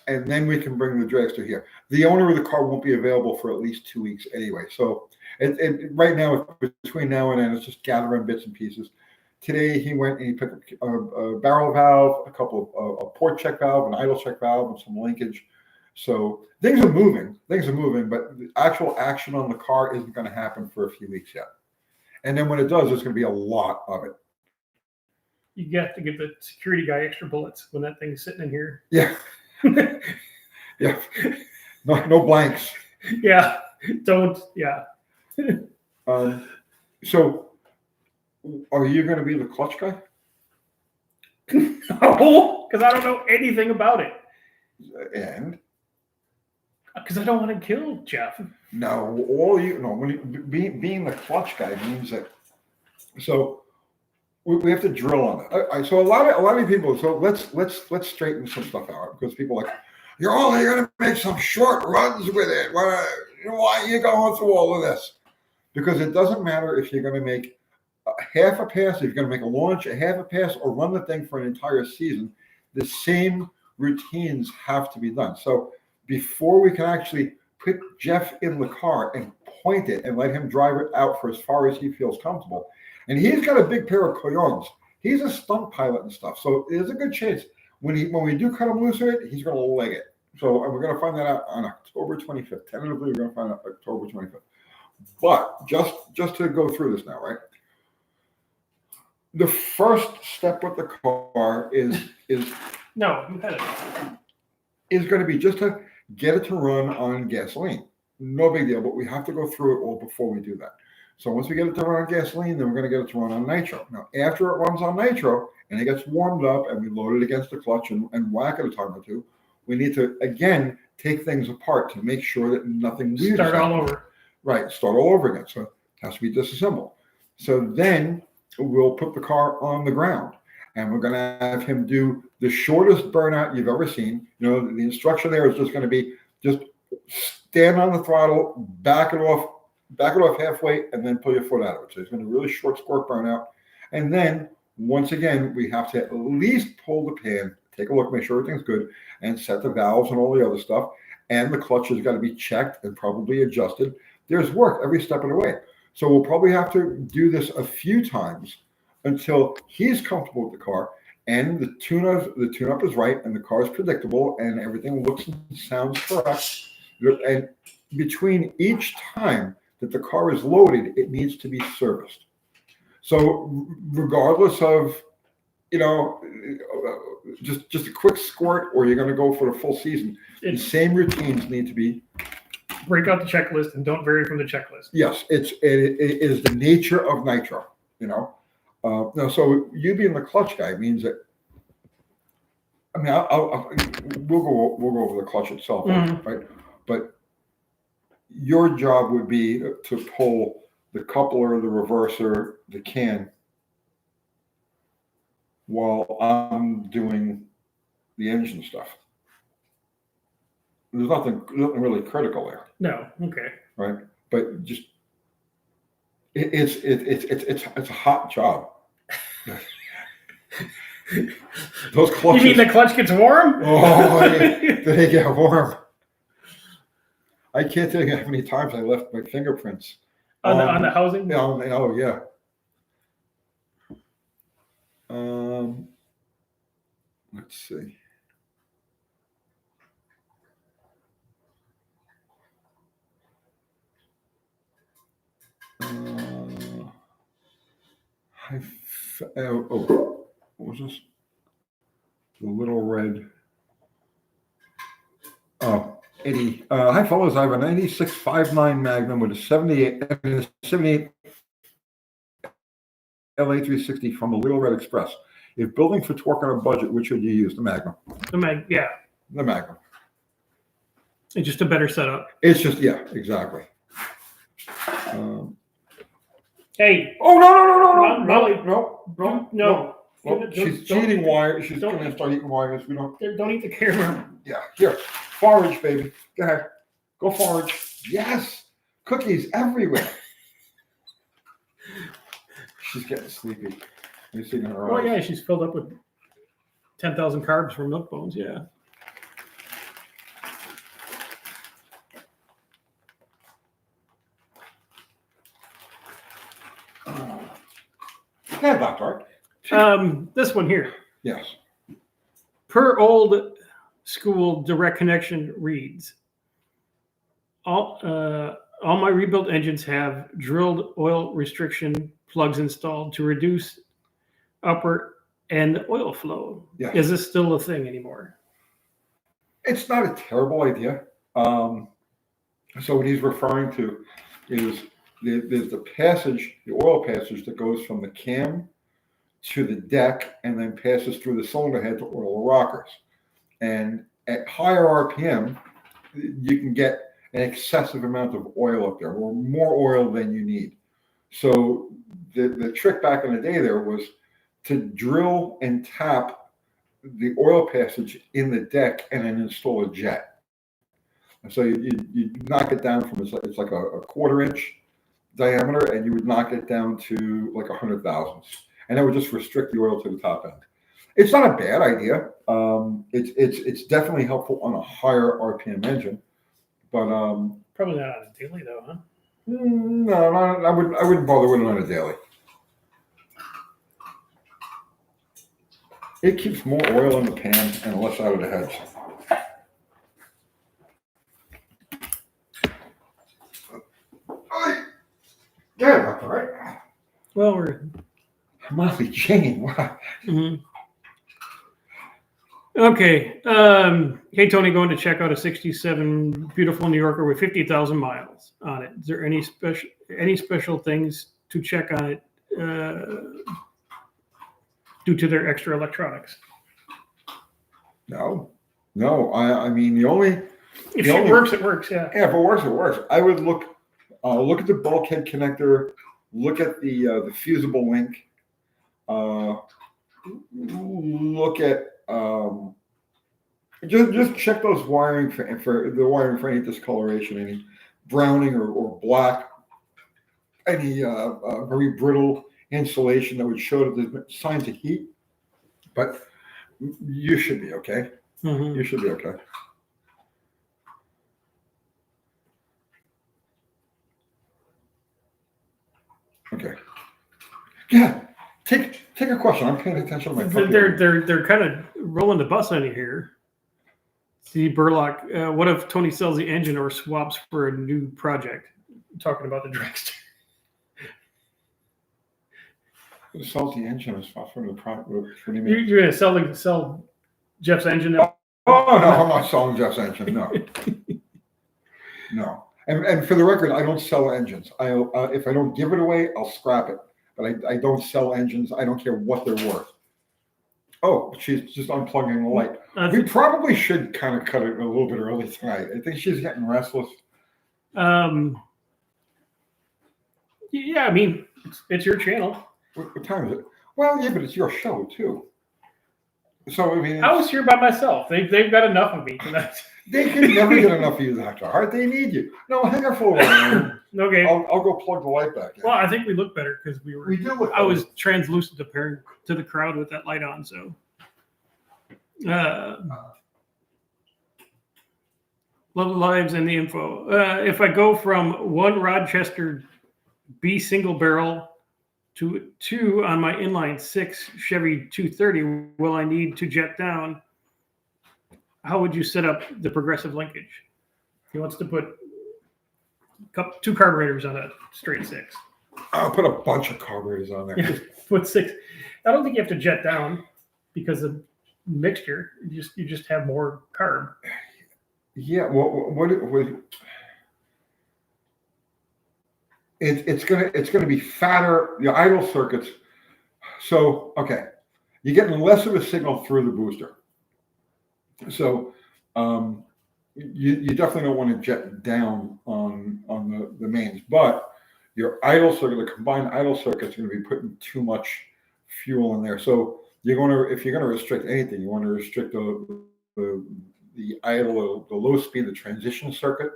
and then we can bring the Dragster here. The owner of the car won't be available for at least 2 weeks anyway. So right now, between now and then, it's just gathering bits and pieces. Today he went and he picked up a barrel valve, a couple of a port check valve, an idle check valve, and some linkage. So things are moving, but the actual action on the car isn't going to happen for a few weeks yet. And then when it does, there's going to be a lot of it. You got to give the security guy extra bullets when that thing's sitting in here. Yeah. Yeah. No blanks. Yeah. Don't. Yeah. So are you going to be the clutch guy? No, because I don't know anything about it. And? Because I don't want to kill Jeff. No, when being the clutch guy means that. So we have to drill on it. So a lot of people. So let's straighten some stuff out, because people are like, you're going to make some short runs with it. Why are you going through all of this? Because it doesn't matter if you're going to make half a pass, if you're going to make a launch, a half a pass, or run the thing for an entire season. The same routines have to be done. So before we can actually put Jeff in the car and point it and let him drive it out for as far as he feels comfortable. And he's got a big pair of coyons. He's a stunt pilot and stuff, so there's a good chance when we do cut him loose with it, he's going to leg it. So we're going to find that out on October 25th. Tentatively, we're going to find out October 25th. But just to go through this now, right? The first step with the car is no, you had it. Is going to be just to get it to run on gasoline. No big deal, but we have to go through it all before we do that. So once we get it to run on gasoline, then we're going to get it to run on nitro. Now, after it runs on nitro and it gets warmed up and we load it against the clutch and whack it a time or two, we need to, again, take things apart to make sure that nothing leaves. Start all over. Right, start all over again. So it has to be disassembled. So then we'll put the car on the ground and we're going to have him do the shortest burnout you've ever seen. You know, the instruction there is just going to be just stand on the throttle, back it off halfway, and then pull your foot out of it. So it's going to be a really short squirt burnout. And then once again, we have to at least pull the pan, take a look, make sure everything's good, and set the valves and all the other stuff. And the clutch has got to be checked and probably adjusted. There's work every step of the way. So we'll probably have to do this a few times until he's comfortable with the car and the tune-up is right and the car is predictable and everything looks and sounds correct. And between each time that the car is loaded, it needs to be serviced. So regardless of, you know, just a quick squirt or you're going to go for the full season, the same routines need to be. Break out the checklist and don't vary from the checklist. Yes, it is the nature of nitro, you know. Now, so you being the clutch guy means that. I mean, we'll go over the clutch itself, right? But your job would be to pull the coupler, the reverser, the can, while I'm doing the engine stuff. There's nothing really critical there. No, okay. Right, but just it's a hot job. Those clutches. You mean the clutch gets warm? Oh, they get warm. I can't tell you how many times I left my fingerprints on the housing. Oh yeah. Let's see. What was this? The little red. Oh, 80. Hi, fellas. I have an 96.59 Magnum with a 78 LA360 from the Little Red Express. If building for torque on a budget, which would you use? The Magnum. Yeah. The Magnum. It's just a better setup. It's just, yeah, exactly. Hey. Oh, no. Well, she's eating wires. She's going to start eating wires. We don't eat the camera. Yeah, here. Forage, baby. Go ahead. Go forage. Yes. Cookies everywhere. She's getting sleepy. You see her eyes. Oh, yeah. She's filled up with 10,000 carbs from milk bones. Yeah. Yeah, Doctor. This one here. Yes. Per old school direct connection reads, all my rebuilt engines have drilled oil restriction plugs installed to reduce upper end oil flow. Yeah. Is this still a thing anymore? It's not a terrible idea. So what he's referring to is there's the passage, the oil passage that goes from the cam to the deck and then passes through the cylinder head to oil the rockers. And at higher RPM, you can get an excessive amount of oil up there, or more oil than you need. So the trick back in the day there was to drill and tap the oil passage in the deck and then install a jet. And so you knock it down from, it's like a quarter-inch diameter, and you would knock it down to like 100 thousandths. And that would just restrict the oil to the top end. It's not a bad idea. It's definitely helpful on a higher RPM engine, but probably not on a daily though, huh? No, I wouldn't bother with it on a daily. It keeps more oil in the pan and less out of the heads. Yeah, that's all right. Well, we're Molly Jane. Wow. mhm. Okay. Hey, Tony, going to check out a 67 beautiful New Yorker with 50,000 miles on it. Is there any special things to check on it due to their extra electronics? No. I mean, the only If it works, it works. Yeah. Yeah, if it works, it works. I would look at the bulkhead connector, look at the fusible link, look at just check those wiring for the wiring for any discoloration, any browning or black, any very brittle insulation that would show that there's signs of heat. But you should be okay. Mm-hmm. You should be okay. Okay. Yeah. Take a question. I'm paying attention to my They're kind of rolling the bus on you here. See, Burlock, what if Tony sells the engine or swaps for a new project? I'm talking about the Dragster. Sells the engine or swaps for the project. What do you mean? You're going to sell Jeff's engine? Oh, no, I'm not selling Jeff's engine. No. No. And for the record, I don't sell engines. If I don't give it away, I'll scrap it. But I don't sell engines. I don't care what they're worth. Oh, she's just unplugging the light. We probably should kind of cut it a little bit early tonight. I think she's getting restless. Yeah, I mean, it's your channel. What time is it? Well, yeah, but it's your show too. So I mean, I was here by myself. They've got enough of me tonight. They can never get enough of you, Dr. Hart. They need you. No, hang on for a while. Okay. I'll go plug the light back in. Well, I think we look better because we do look I was translucent appearing to the crowd with that light on. So, love the lives and the info. If I go from one Rochester B single barrel to 2 on my inline 6 Chevy 230, will I need to jet down? How would you set up the progressive linkage? He wants to put 2 carburetors on a straight 6. I'll put a bunch of carburetors on there. Yeah, put 6. I don't think you have to jet down because of mixture. You just have more carb. Yeah. What it's gonna be fatter. The idle circuits. So okay, you're getting less of a signal through the booster. So you definitely don't want to jet down on the mains, but your idle circuit, the combined idle circuit, is going to be putting too much fuel in there. So if you're going to restrict anything, you want to restrict the idle, the low speed, the transition circuit.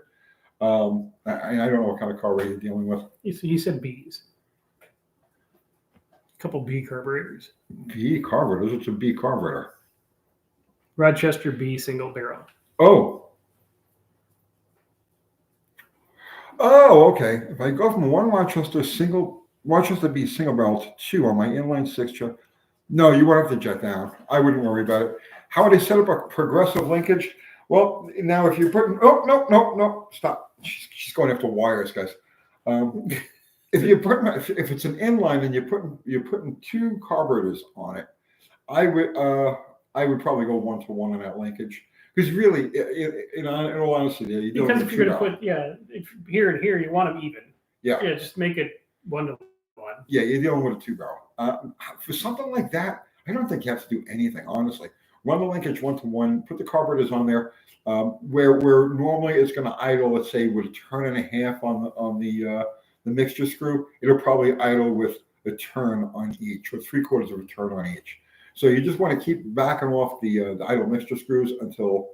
I don't know what kind of carburetor you're dealing with. He said Bs. A couple B carburetors. B carburetors. It's a B carburetor. Rochester B single barrel. Oh, okay. If I go from one Rochester B single barrel to 2 on my inline 6 truck, no, you won't have to jet down. I wouldn't worry about it. How would I set up a progressive linkage? Well, now if you're putting, no, stop. She's going after wires, guys. If it's an inline and you're putting 2 carburetors on it, I would probably go 1-to-1 on that linkage. Because really, in all honesty, you don't. Because if you're going to put, if here and here, you want them even. Yeah, just make it 1-to-1. Yeah, you're dealing with a 2-barrel. For something like that, I don't think you have to do anything, honestly. Run the linkage 1-to-1, put the carburetors on there, where normally it's going to idle, let's say, with a turn and a half on the mixture screw. It'll probably idle with a turn on each, or 3/4 of a turn on each. So you just want to keep backing off the idle mixture screws until,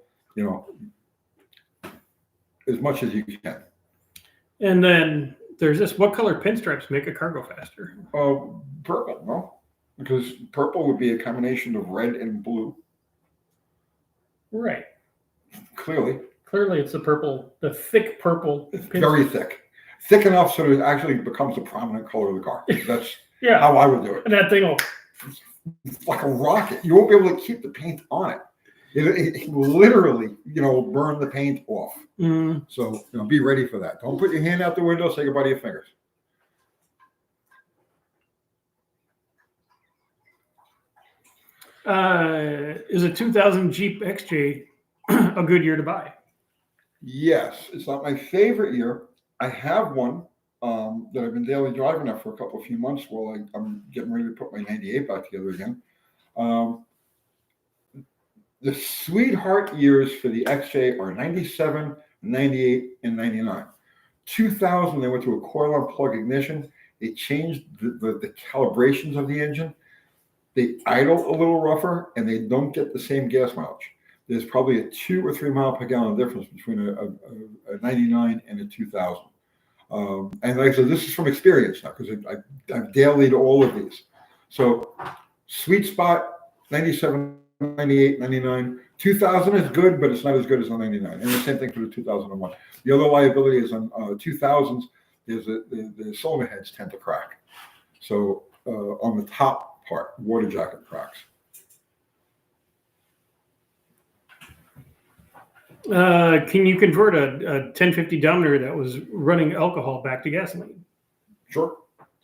as much as you can. And then there's this, what color pinstripes make a car go faster? Purple, no? Because purple would be a combination of red and blue. Right. Clearly it's the thick purple. It's very thick. Thick enough so that it actually becomes a prominent color of the car. That's yeah. how I would do it. And that thing will like a rocket. You won't be able to keep the paint on it. It literally, will burn the paint off. So, be ready for that. Don't put your hand out the window. Say goodbye to your fingers. Is a 2000 Jeep XJ a good year to buy? Yes, it's not my favorite year. I have one that I've been daily driving now for a few months while I'm getting ready to put my 98 back together again. The sweetheart years for the XJ are 97, 98, and 99. 2000, they went to a coil-on plug ignition. They changed the calibrations of the engine. They idle a little rougher, and they don't get the same gas mileage. There's probably a 2 or 3 mile per gallon difference between a 99 and a 2000. And like I said, this is from experience now because I've dailied all of these. So sweet spot, 97, 98, 99. 2000 is good, but it's not as good as the 99. And the same thing for the 2001. The other liability is on 2000s, the cylinder heads tend to crack. So on the top part, water jacket cracks. Can you convert a 1050 Dominer that was running alcohol back to gasoline? Sure.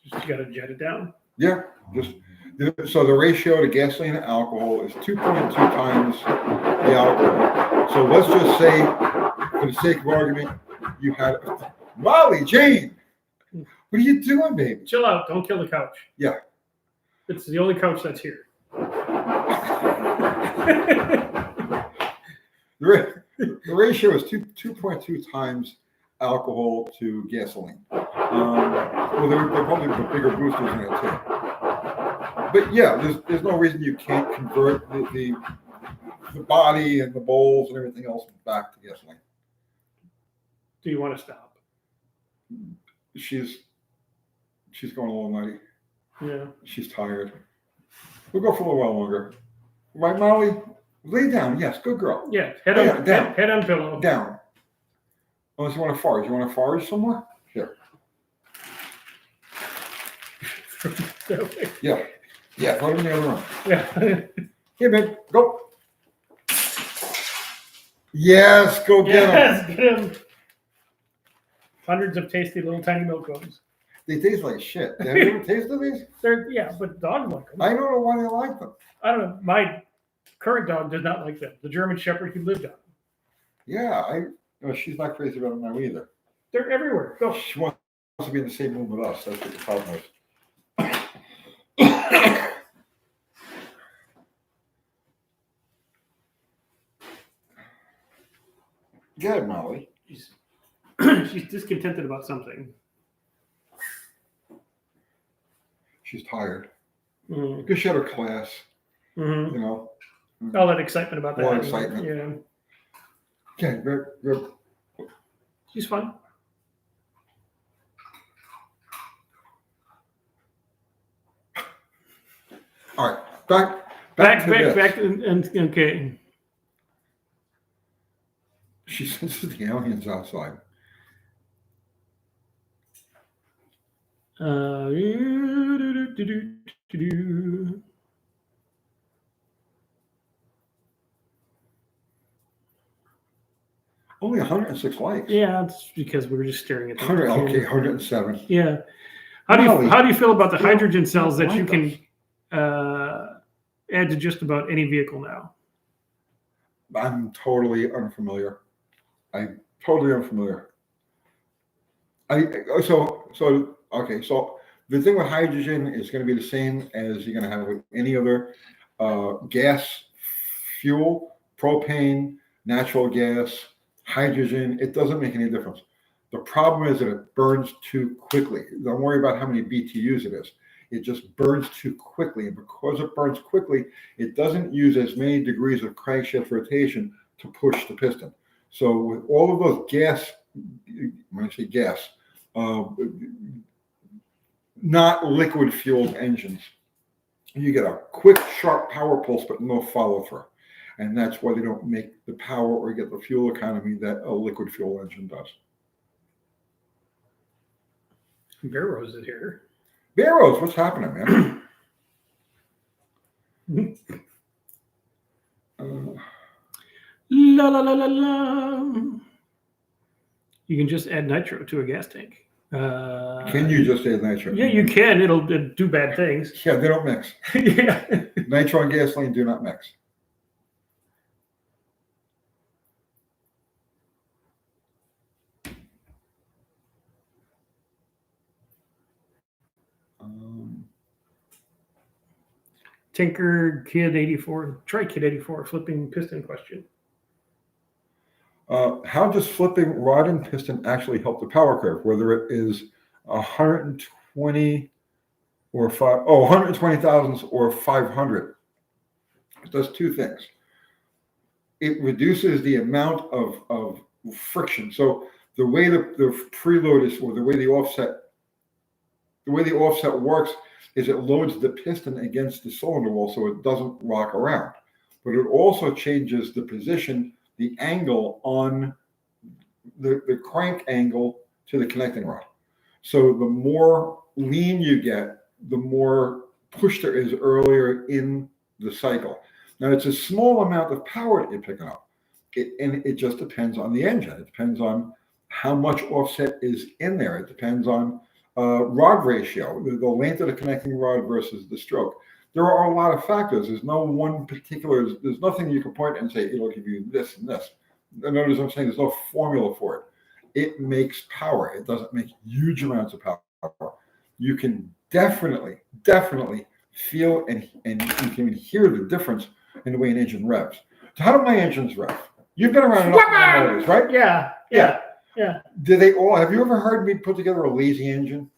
Just got to jet it down. Yeah. So the ratio to gasoline to alcohol is 2.2 times the alcohol. So let's just say, for the sake of argument, you had Molly Jane. What are you doing, baby? Chill out. Don't kill the couch. Yeah. It's the only couch that's here. The ratio is 2.2 times alcohol to gasoline. Well, they're probably the bigger boosters in it too. But yeah, there's no reason you can't convert the body and the bowls and everything else back to gasoline. Do you want to stop? She's going a little nutty. Yeah. She's tired. We'll go for a little while longer. Right, Molly? Lay down. Yes, good girl. Yeah, head on pillow. Down. Unless you want to forage. You want to forage somewhere? Here. Yeah. Yeah, put it in the other room. Yeah. Here, babe. Go. Yes, go get him. Get him. Hundreds of tasty little tiny milk bones. They taste like shit. Have you ever tasted these? But dogs like them. I don't know why they like them. I don't know. My current dog does not like them. The German Shepherd he lived on. Yeah, she's not crazy about them now either. They're everywhere. Go. She wants to be in the same room with us. That's what the problem is. Good, Molly. She's discontented about something. She's tired. Mm-hmm. Because she had her class. Mm-hmm. All that excitement about that. All excitement. Yeah. Okay, good. She's fine. All right, back and okay. She senses the aliens outside. Only 106 likes. Yeah, it's because we were just staring at 107. Yeah. How do you feel about the hydrogen cells that you can add to just about any vehicle now? I'm totally unfamiliar. So the thing with hydrogen is going to be the same as you're going to have with any other gas, fuel, propane, natural gas, hydrogen. It doesn't make any difference. The problem is that it burns too quickly. Don't worry about how many BTUs it is. It just burns too quickly. And because it burns quickly, it doesn't use as many degrees of crankshaft rotation to push the piston. So with all of those gas, when I say gas, not liquid fueled engines, you get a quick, sharp power pulse, but no follow through. And that's why they don't make the power or get the fuel economy that a liquid fuel engine does. Bear Rose is here. Bear Rose, what's happening, man? La la la la la. You can just add nitro to a gas tank. Can you just add nitro? Yeah, you can. It'll do bad things. Yeah, they don't mix. Yeah. Nitro and gasoline do not mix. Tinker Kid 84. Try Kid 84. Flipping piston question. How does flipping rod and piston actually help the power curve? Whether it is 120 or 120 thousandths or 500. It does two things. It reduces the amount of friction. So the way the preload is, or the way the offset works is it loads the piston against the cylinder wall so it doesn't rock around. But it also changes the position, the angle on the crank angle to the connecting rod. So the more lean you get, the more push there is earlier in the cycle. Now, it's a small amount of power that you're picking up. And it just depends on the engine. It depends on how much offset is in there. It depends on rod ratio, the length of the connecting rod versus the stroke. There are a lot of factors. There's no one particular, there's nothing you can point and say, it'll give you this and this. Notice I'm saying there's no formula for it. It makes power. It doesn't make huge amounts of power. You can definitely feel and you can hear the difference in the way an engine revs. So how do my engines rev? You've been around enough motors, right? Yeah. Do they all? Have you ever heard me put together a lazy engine?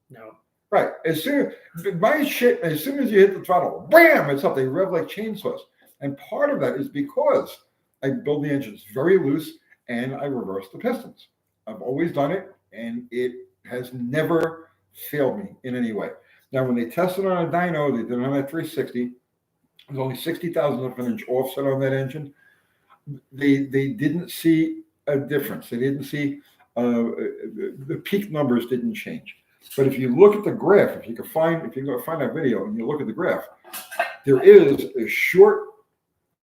No. Right. As soon as you hit the throttle, bam! It's up. They rev like chainsaws, and part of that is because I build the engines very loose and I reverse the pistons. I've always done it, and it has never failed me in any way. Now, when they tested on a dyno, they did it on a 360. There's only 60,000th of an inch offset on that engine. They didn't see a difference. They didn't see the peak numbers didn't change. But if you look at the graph, if you go find that video and you look at the graph, there is a short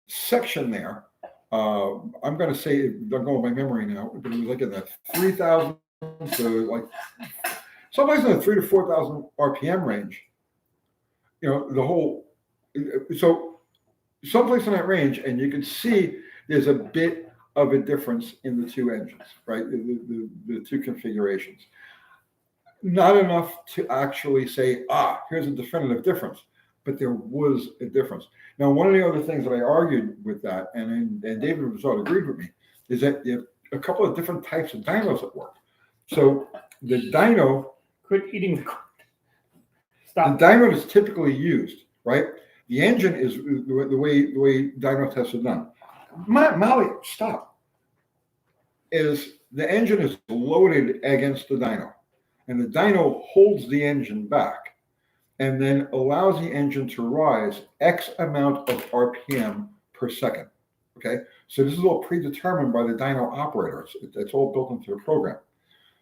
section there. I'm going to say, I'm going by memory now, but it was like in the 3,000 to like someplace in the 3,000 to 4,000 RPM range. You know, the whole, so someplace in that range, and you can see there's a bit of a difference in the two engines, right? The two configurations. Not enough to actually say, here's a definitive difference, but there was a difference. Now, one of the other things that I argued with that, and David Rizzo agreed with me, is that you have a couple of different types of dynos that work. So the dyno, quit eating the stop. The dyno is typically used, right? The engine is the way dyno tests are done. Molly, stop. Is the engine is loaded against the dyno, and the dyno holds the engine back and then allows the engine to rise X amount of RPM per second. Okay, so this is all predetermined by the dyno operator. It's all built into the program.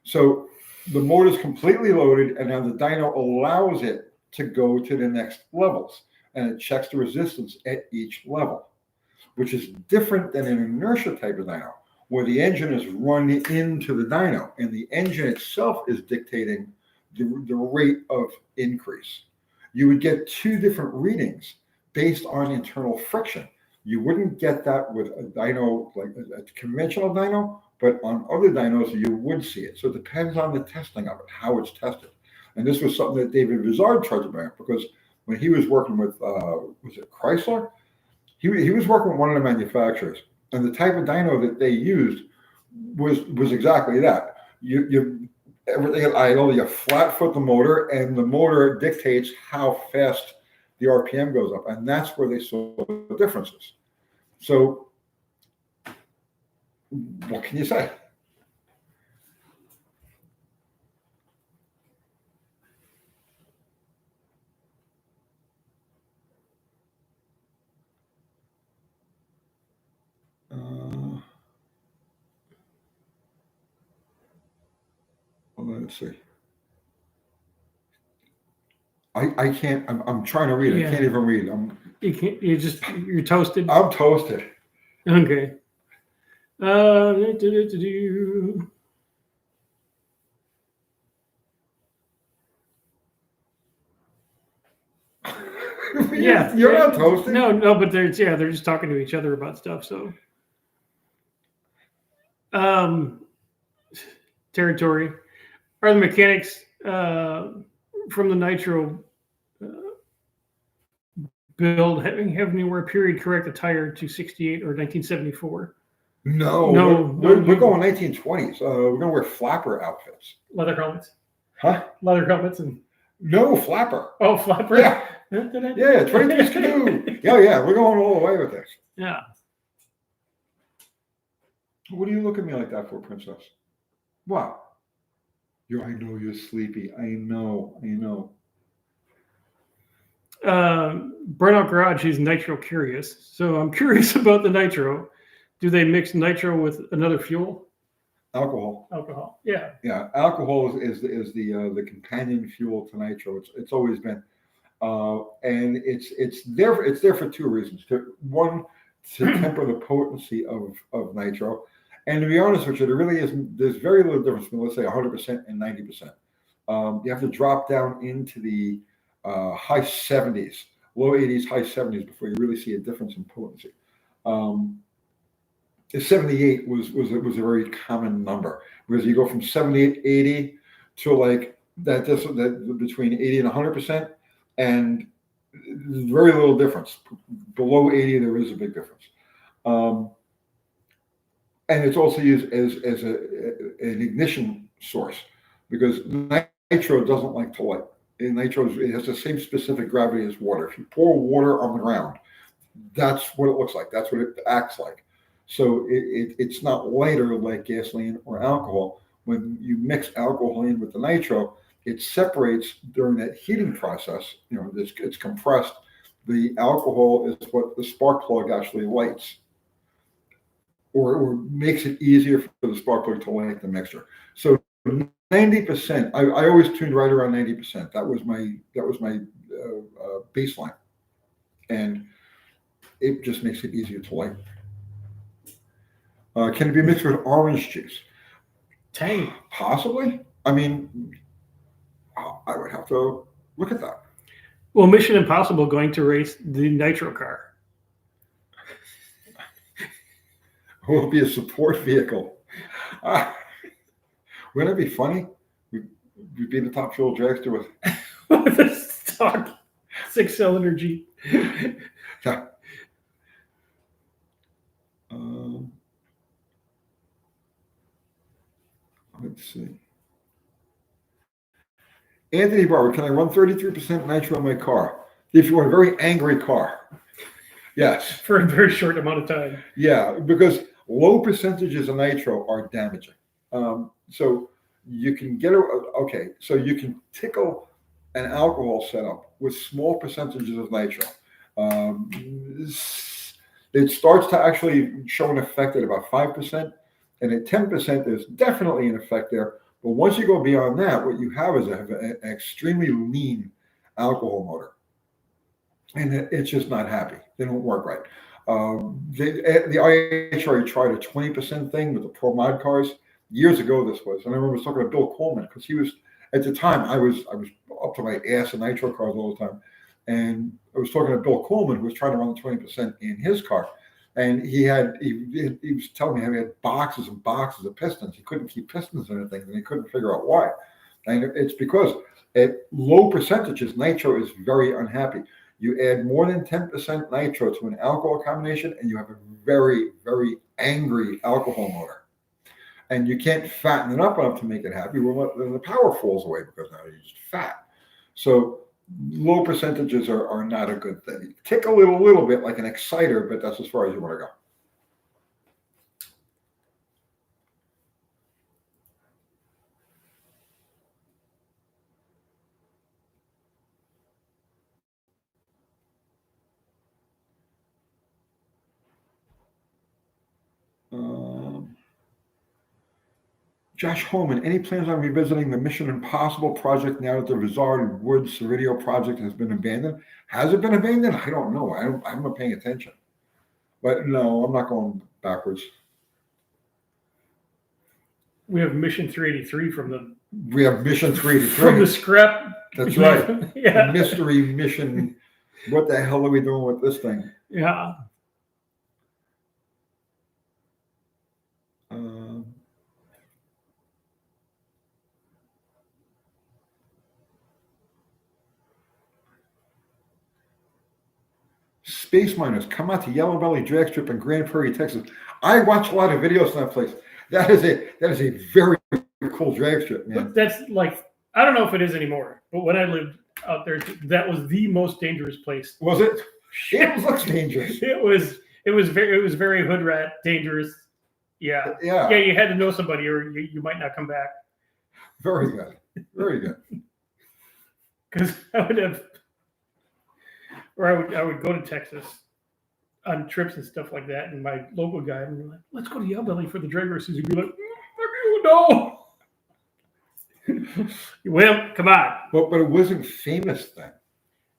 So the motor is completely loaded, and now the dyno allows it to go to the next levels, and it checks the resistance at each level, which is different than an inertia type of dyno, where the engine is run into the dyno, and the engine itself is dictating the rate of increase. You would get two different readings based on internal friction. You wouldn't get that with a dyno, like a conventional dyno, but on other dynos, you would see it. So it depends on the testing of it, how it's tested. And this was something that David Vizard tried to bring up, because when he was working with, was it Chrysler? He was working with one of the manufacturers, and the type of dyno that they used was exactly that. You everything idle, you flat foot the motor, and the motor dictates how fast the RPM goes up, and that's where they saw the differences. So, what can you say? Let's see. I can't. I'm trying to read. I can't even read. You can't. You're toasted. I'm toasted. Okay. Yeah, you're not toasting. No, but they're just talking to each other about stuff. So, territory. Are the mechanics from the Nitro build having anywhere period correct a tire to 68 or 1974? No, we're going 1920s. We're gonna wear flapper outfits. Leather helmets. Huh? Leather helmets and no flapper. Oh, flapper. Yeah. Yeah, 23 Skidoo. Yeah, we're going all the way with this. Yeah. What do you look at me like that for, Princess? What? I know you're sleepy. I know. Burnout Garage is Nitro curious. So I'm curious about the Nitro. Do they mix Nitro with another fuel? Alcohol. Yeah. Yeah. Alcohol is the companion fuel to Nitro. It's always been, and it's there for two reasons. One, to temper the potency of Nitro, and to be honest with you, there's very little difference between, let's say, 100% and 90%. You have to drop down into the high 70s, low 80s, high 70s before you really see a difference in potency. 78 was a very common number, because you go from 78, 80 to like that between 80 and 100%, and very little difference. Below 80, there is a big difference. And it's also used as an ignition source, because Nitro doesn't like to light. In Nitro, it has the same specific gravity as water. If you pour water on the ground, that's what it looks like. That's what it acts like. So it's not lighter like gasoline or alcohol. When you mix alcohol in with the Nitro, it separates during that heating process. It's compressed. The alcohol is what the spark plug actually lights, or makes it easier for the spark plug to light the mixture. So 90%, I always tuned right around 90%. That was my baseline, and it just makes it easier to light. Can it be mixed with orange juice? Tang. Possibly. I mean, I would have to look at that. Well, Mission Impossible going to race the Nitro car. Will it be a support vehicle? Wouldn't it be funny? We'd be the top fuel dragster with a stock 6-cylinder Jeep. Yeah. Let's see. Anthony Barber, can I run 33% Nitro in my car? If you want a very angry car. Yes. For a very short amount of time. Yeah, because low percentages of Nitro are damaging. So you can so you can tickle an alcohol setup with small percentages of Nitro. It starts to actually show an effect at about 5%, and at 10%, there's definitely an effect there. But once you go beyond that, what you have is an extremely lean alcohol motor, and it's just not happy. They don't work right. The IHRA tried a 20% thing with the Pro Mod cars years ago. This was, and I remember talking to Bill Coleman, because he was, at the time, I was up to my ass in Nitro cars all the time, and I was talking to Bill Coleman, who was trying to run the 20% in his car, and he was telling me how he had boxes and boxes of pistons. He couldn't keep pistons in things, and he couldn't figure out why. And it's because at low percentages, Nitro is very unhappy. You add more than 10% Nitro to an alcohol combination, and you have a very, very angry alcohol motor. And you can't fatten it up enough to make it happy. Well, then the power falls away, because now you're just fat. So low percentages are not a good thing. Tick a little bit like an exciter, but that's as far as you want to go. Josh Holman, any plans on revisiting the Mission Impossible project now that the Vizard Woods Cerritos project has been abandoned? Has it been abandoned? I don't know. I'm not paying attention. But no, I'm not going backwards. We have Mission 383 from the. We have Mission 383 from the scrap. That's right. Yeah. The mystery mission. What the hell are we doing with this thing? Yeah. Space Miners, come out to Yellow Belly Drag Strip in Grand Prairie, Texas. I watch a lot of videos on that place. That is a very cool drag strip, man. But that's like, I don't know if it is anymore, but when I lived out there, that was the most dangerous place. Was it? It looks dangerous. It was very hood rat dangerous. Yeah. Yeah. Yeah, you had to know somebody or you might not come back. Very good. Very good. Because I would go to Texas on trips and stuff like that, and my local guy would be like, "Let's go to Yellow Belly for the drag races." He'd be like, "No." Well, come on. But it wasn't famous then.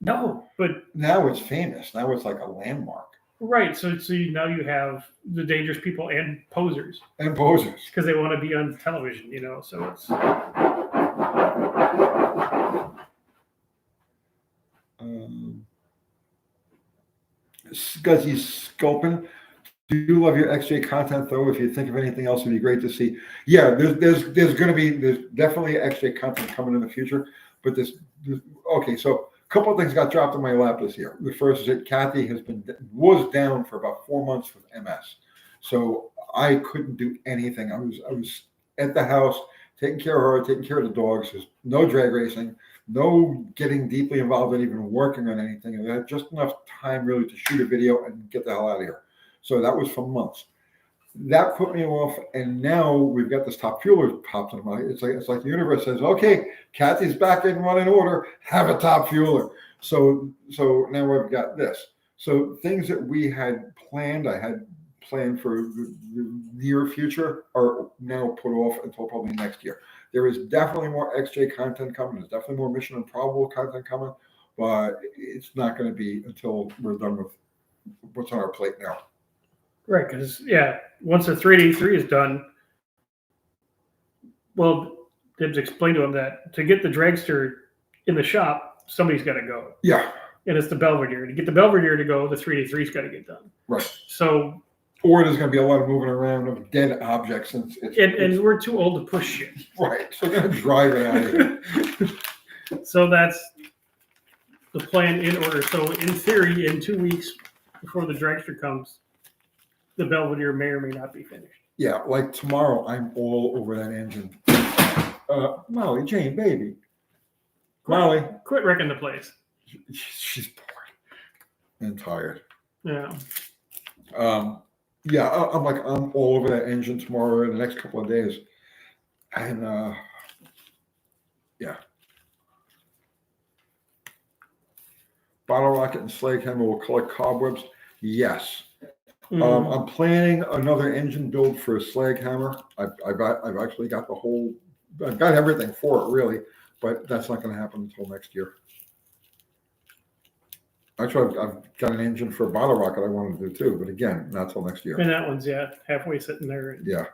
No, but now it's famous. Now it's like a landmark. Right. So now you have the dangerous people and posers. And posers. Because they want to be on television, so it's. Scuzzy Sculpin, do you love your XJ content though? If you think of anything else, it'd be great to see. Yeah, there's definitely XJ content coming in the future. But okay, so a couple of things got dropped in my lap this year. The first is that Kathy was down for about 4 months with MS, so I couldn't do anything. I was at the house taking care of her, taking care of the dogs. There's no drag racing, no getting deeply involved in even working on anything. I had just enough time really to shoot a video and get the hell out of here. So that was for months. That put me off, and now we've got this top fueler popped in my. It's like the universe says, "Okay, Kathy's back in running order. Have a top fueler." So now I've got this. So things that we had planned, I had planned for the near future, are now put off until probably next year. There is definitely more XJ content coming. There's definitely more Mission Improbable content coming, but it's not going to be until we're done with what's on our plate now. Right, because once the 383 is done, well, Dibs explained to him that to get the Dragster in the shop, somebody's got to go. Yeah. And it's the Belvedere. To get the Belvedere to go, the 383's got to get done. Right. So. Or there's going to be a lot of moving around of dead objects. And we're too old to push shit. Right. So they're going to drive it out of here. So that's the plan in order. So in theory, in 2 weeks before the Dragster comes, the Belvedere may or may not be finished. Yeah, like tomorrow, I'm all over that engine. Molly, Jane, baby. Molly. Quit wrecking the place. She's bored and tired. Yeah. I'm all over that engine tomorrow in the next couple of days. And yeah. Bottle rocket and slag hammer will collect cobwebs. Yes. I'm planning another engine build for a slag hammer. I've actually got I've got everything for it really, but that's not going to happen until next year. Actually, I've got an engine for a bottle rocket I wanted to do too, but again, not till next year. And that one's halfway sitting there. Yeah.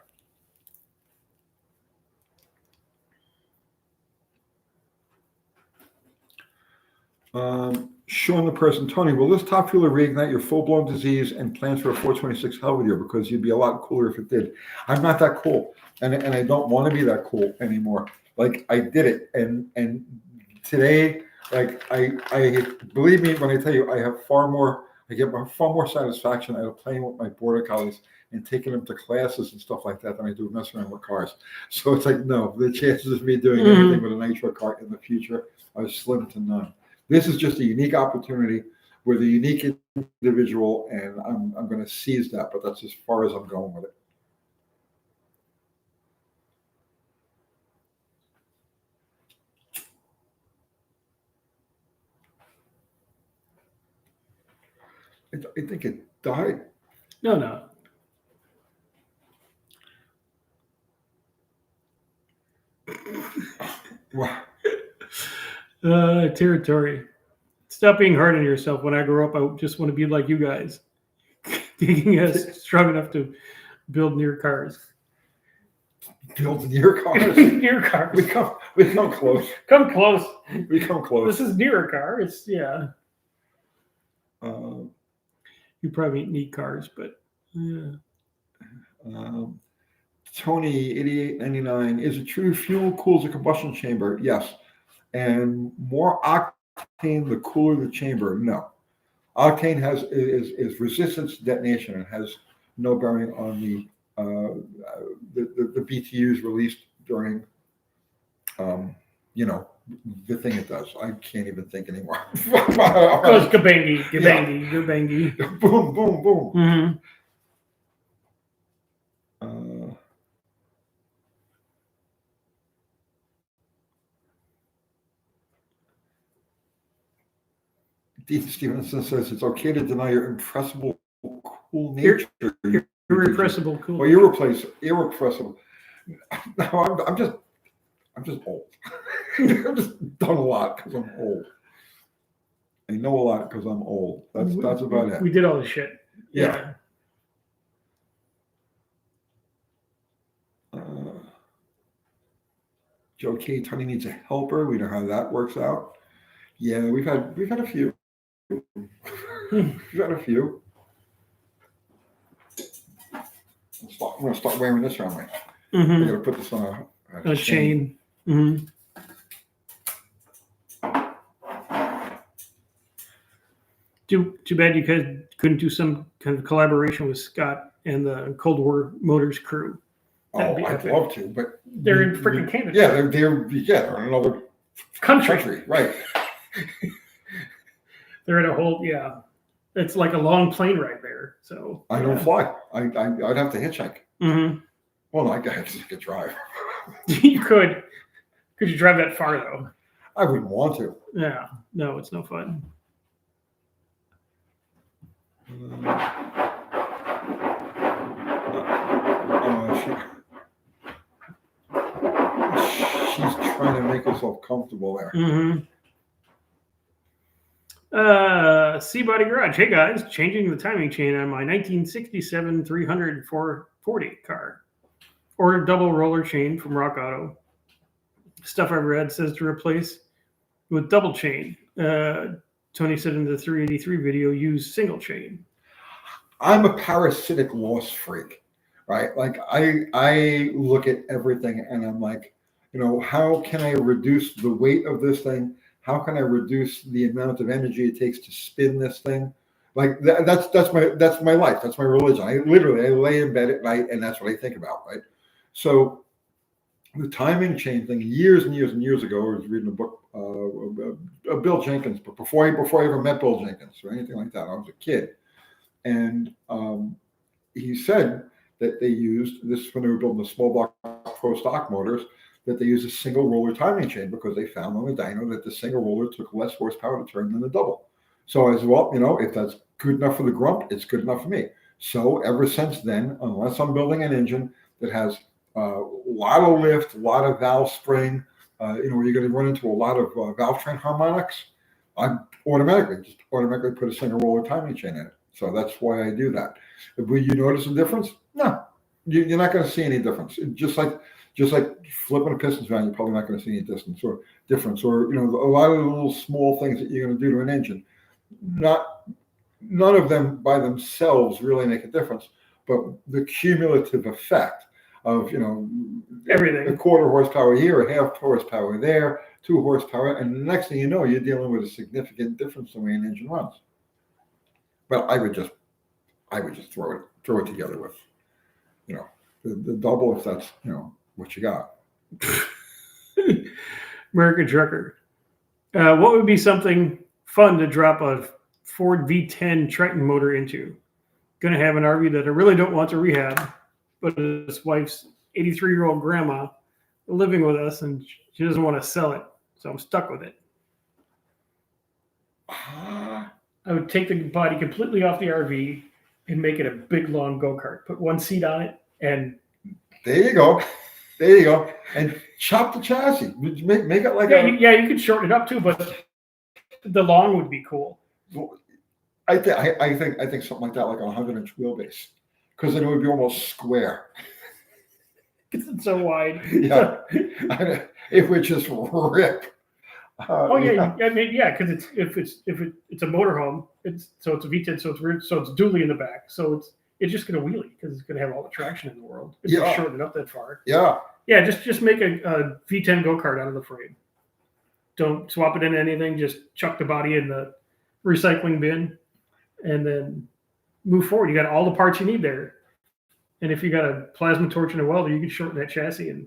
Sean the person, Tony, will this top fueler reignite your full-blown disease and plans for a 426 Belvedere? Because you'd be a lot cooler if it did. I'm not that cool, and I don't want to be that cool anymore. Like, I did it, and today, like, I believe me when I tell you, I get far more satisfaction out of playing with my border collies and taking them to classes and stuff like that than I do messing around with cars. So it's like, no, the chances of me doing anything with a Nitro car in the future are slim to none. This is just a unique opportunity with a unique individual, and I'm going to seize that, but that's as far as I'm going with it. I think it died. No. Territory. Stop being hard on yourself. When I grow up, I just want to be like you guys. Thinking us strong enough to build near cars. Build near cars. Near cars. We come close. Come close. We come close. This is near a car. It's yeah. You probably need cars, but yeah. Tony 8899, is it true fuel cools a combustion chamber? Yes. And more octane the cooler the chamber? No. Octane is resistance to detonation and has no bearing on the BTUs released during the thing it does. I can't even think anymore. Goes kabangy, kabangy, kabangy. Boom, boom, boom. Mm-hmm. Dean Stevenson says it's okay to deny your impressible cool nature. Irrepressible cool. Well, irrepressible. No, I'm just old. I've just done a lot because I'm old. I know a lot because I'm old. That's about it. We did all the shit. Yeah. Joe K. Tony needs a helper. We know how that works out. Yeah, we've had a few. We've had a few. I'm going to start wearing this around my. Mm-hmm. I'm going to put this on a chain. Mm-hmm. Too bad you couldn't do some kind of collaboration with Scott and the Cold War Motors crew. I'd love to, but they're in freaking Canada. Yeah, they're in another country, right? They're in a whole It's like a long plane ride there. So I don't fly. I'd have to hitchhike. Mm-hmm. Well, I could drive. You could. Could you drive that far though? I wouldn't want to. Yeah. No, it's no fun. She's trying to make herself comfortable there. Mm-hmm. C-Body Garage. Hey guys, changing the timing chain on my 1967 300 440 car. Ordered double roller chain from Rock Auto. Stuff I've read says to replace with double chain. Tony said in the 383 video, use single chain. I'm a parasitic loss freak, right? Like I look at everything and I'm like, how can I reduce the weight of this thing? How can I reduce the amount of energy it takes to spin this thing? Like that's my life. That's my religion. I lay in bed at night and that's what I think about, right? So the timing chain thing, years and years and years ago, I was reading a book, Bill Jenkins, but before I ever met Bill Jenkins or anything like that, I was a kid. And he said that they used this when they were building the small block pro stock motors, that they used a single roller timing chain because they found on the dyno that the single roller took less horsepower to turn than the double. So as well, if that's good enough for the grump, it's good enough for me. So ever since then, unless I'm building an engine that has a lot of lift, a lot of valve spring, you're going to run into a lot of valve train harmonics, I automatically put a single roller timing chain in it. So that's why I do that. Will you notice a difference? No, you're not going to see any difference. Just like flipping a pistons down, you're probably not going to see any difference. Or a lot of the little small things that you're going to do to an engine, none of them by themselves really make a difference, but the cumulative effect of everything, a quarter horsepower here, a half horsepower there, 2 horsepower, and the next thing you know, you're dealing with a significant difference in the way an engine runs. Well, I would just throw it together with, the double if that's what you got. American Trucker. What would be something fun to drop a Ford V10 Triton motor into? Going to have an RV that I really don't want to rehab, but his wife's 83-year-old grandma living with us, and she doesn't want to sell it, so I'm stuck with it. I would take the body completely off the RV and make it a big, long go-kart. Put one seat on it, and there you go. There you go. And chop the chassis. Make it like you could shorten it up too, but the long would be cool. I think something like that, like a 100-inch wheelbase, because then it would be almost square. Because it's so wide. Yeah, it would just rip. Because it's a motorhome, it's a V10, so it's dually in the back, so it's just going to wheelie because it's going to have all the traction in the world. If you shorten it up that far. Yeah. Just make a V10 go-kart out of the frame. Don't swap it into anything. Just chuck the body in the recycling bin, and then move forward. You got all the parts you need there. And if you got a plasma torch and a welder, you can shorten that chassis in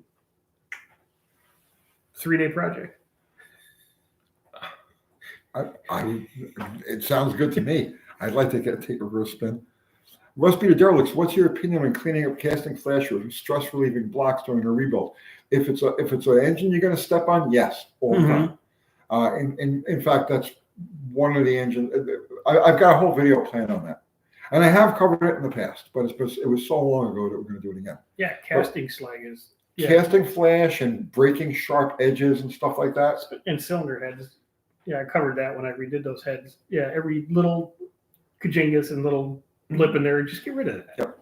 3-day project. It sounds good to me. I'd like to take a real spin. Russ Peter Derelicts, what's your opinion on cleaning up casting flash or stress relieving blocks during a rebuild? If it's an engine you're going to step on, yes, all the time. In fact, that's one of the engines. I've got a whole video plan on that, and I have covered it in the past, but it was so long ago that we're going to do it again. Yeah, casting slag is casting flash and breaking sharp edges and stuff like that, and cylinder heads. Yeah, I covered that when I redid those heads. Yeah, every little kajingus and little lip in there, just get rid of that. Yep.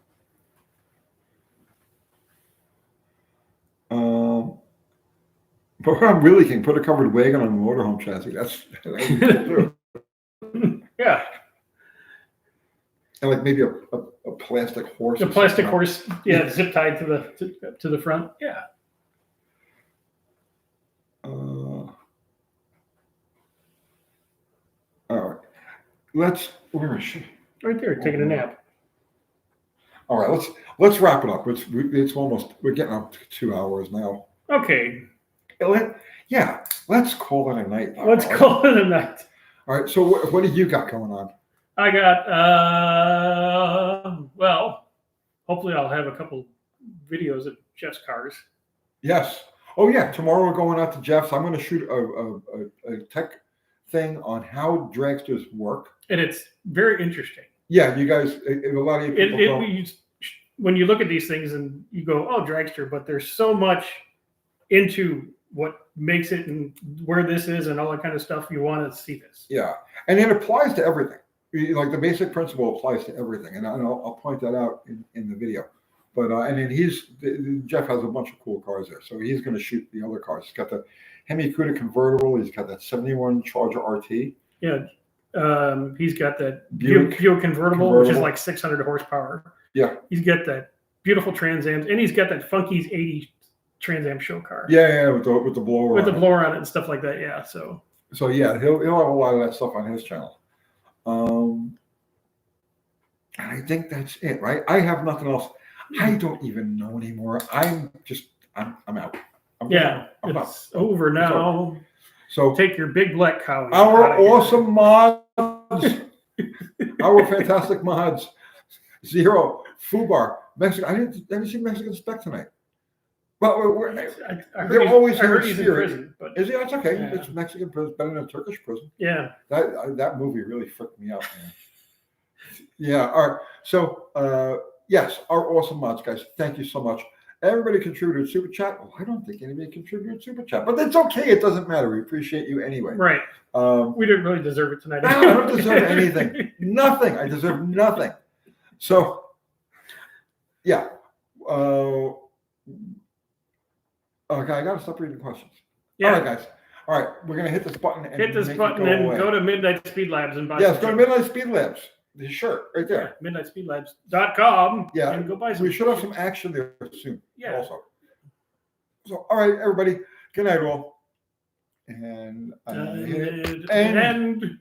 But I'm really can put a covered wagon on a motorhome chassis. That's yeah. And like maybe a plastic horse. A plastic horse, zip tied to the front. Yeah. All right. Where is she? Right there, taking a nap. All right, let's wrap it up. We're getting up to 2 hours now. Okay. Let's call it a night. Let's call it a night. All right. So what do you got going on? I got hopefully I'll have a couple videos of Jeff's cars. Yes. Oh yeah. Tomorrow we're going out to Jeff's. I'm going to shoot a tech thing on how dragsters work, and it's very interesting. Yeah, you guys, a lot of you people when you look at these things and you go, oh, dragster, but there's so much into what makes it and where this is and all that kind of stuff. You want to see this. Yeah, and it applies to everything. Like the basic principle applies to everything, and I'll point that out in the video. But and then Jeff has a bunch of cool cars there, so he's going to shoot the other cars. He's got the Hemi Cuda convertible. He's got that 71 Charger RT. Yeah. He's got that Buick convertible, which is like 600 horsepower. Yeah. He's got that beautiful Trans Ams, and he's got that Funky's 80 Trans Am show car. Yeah, with the blower. With the blower on it and stuff like that. Yeah. So yeah, he'll have a lot of that stuff on his channel. And I think that's it, right? I have nothing else. I don't even know anymore. I'm out. It's over now. So take your big black cow. Our awesome mods, our fantastic mods, Zero, Fubar, Mexican. I didn't see Mexican Spec tonight. Well, they're always here in prison. But is he? That's okay. Yeah. It's Mexican prison, better than Turkish prison. Yeah. That movie really freaked me out, man. Yeah. All right. So yes, our awesome mods, guys. Thank you so much. Everybody contributed super chat. Oh, I don't think anybody contributed super chat, but that's okay. It doesn't matter. We appreciate you anyway. Right. We didn't really deserve it tonight. I don't deserve anything. Nothing. I deserve nothing. So, yeah. Okay, I got to stop reading questions. Yeah. All right, guys. All right, we're gonna hit this button and go to Midnight Speed Labs and buy. Yes, go to Midnight Speed Labs. The shirt right there. Yeah, midnightspeedlabs.com. Yeah, and go buy some. We should have some action there soon. Yeah. Also. So, all right, everybody. Good night, all. And end.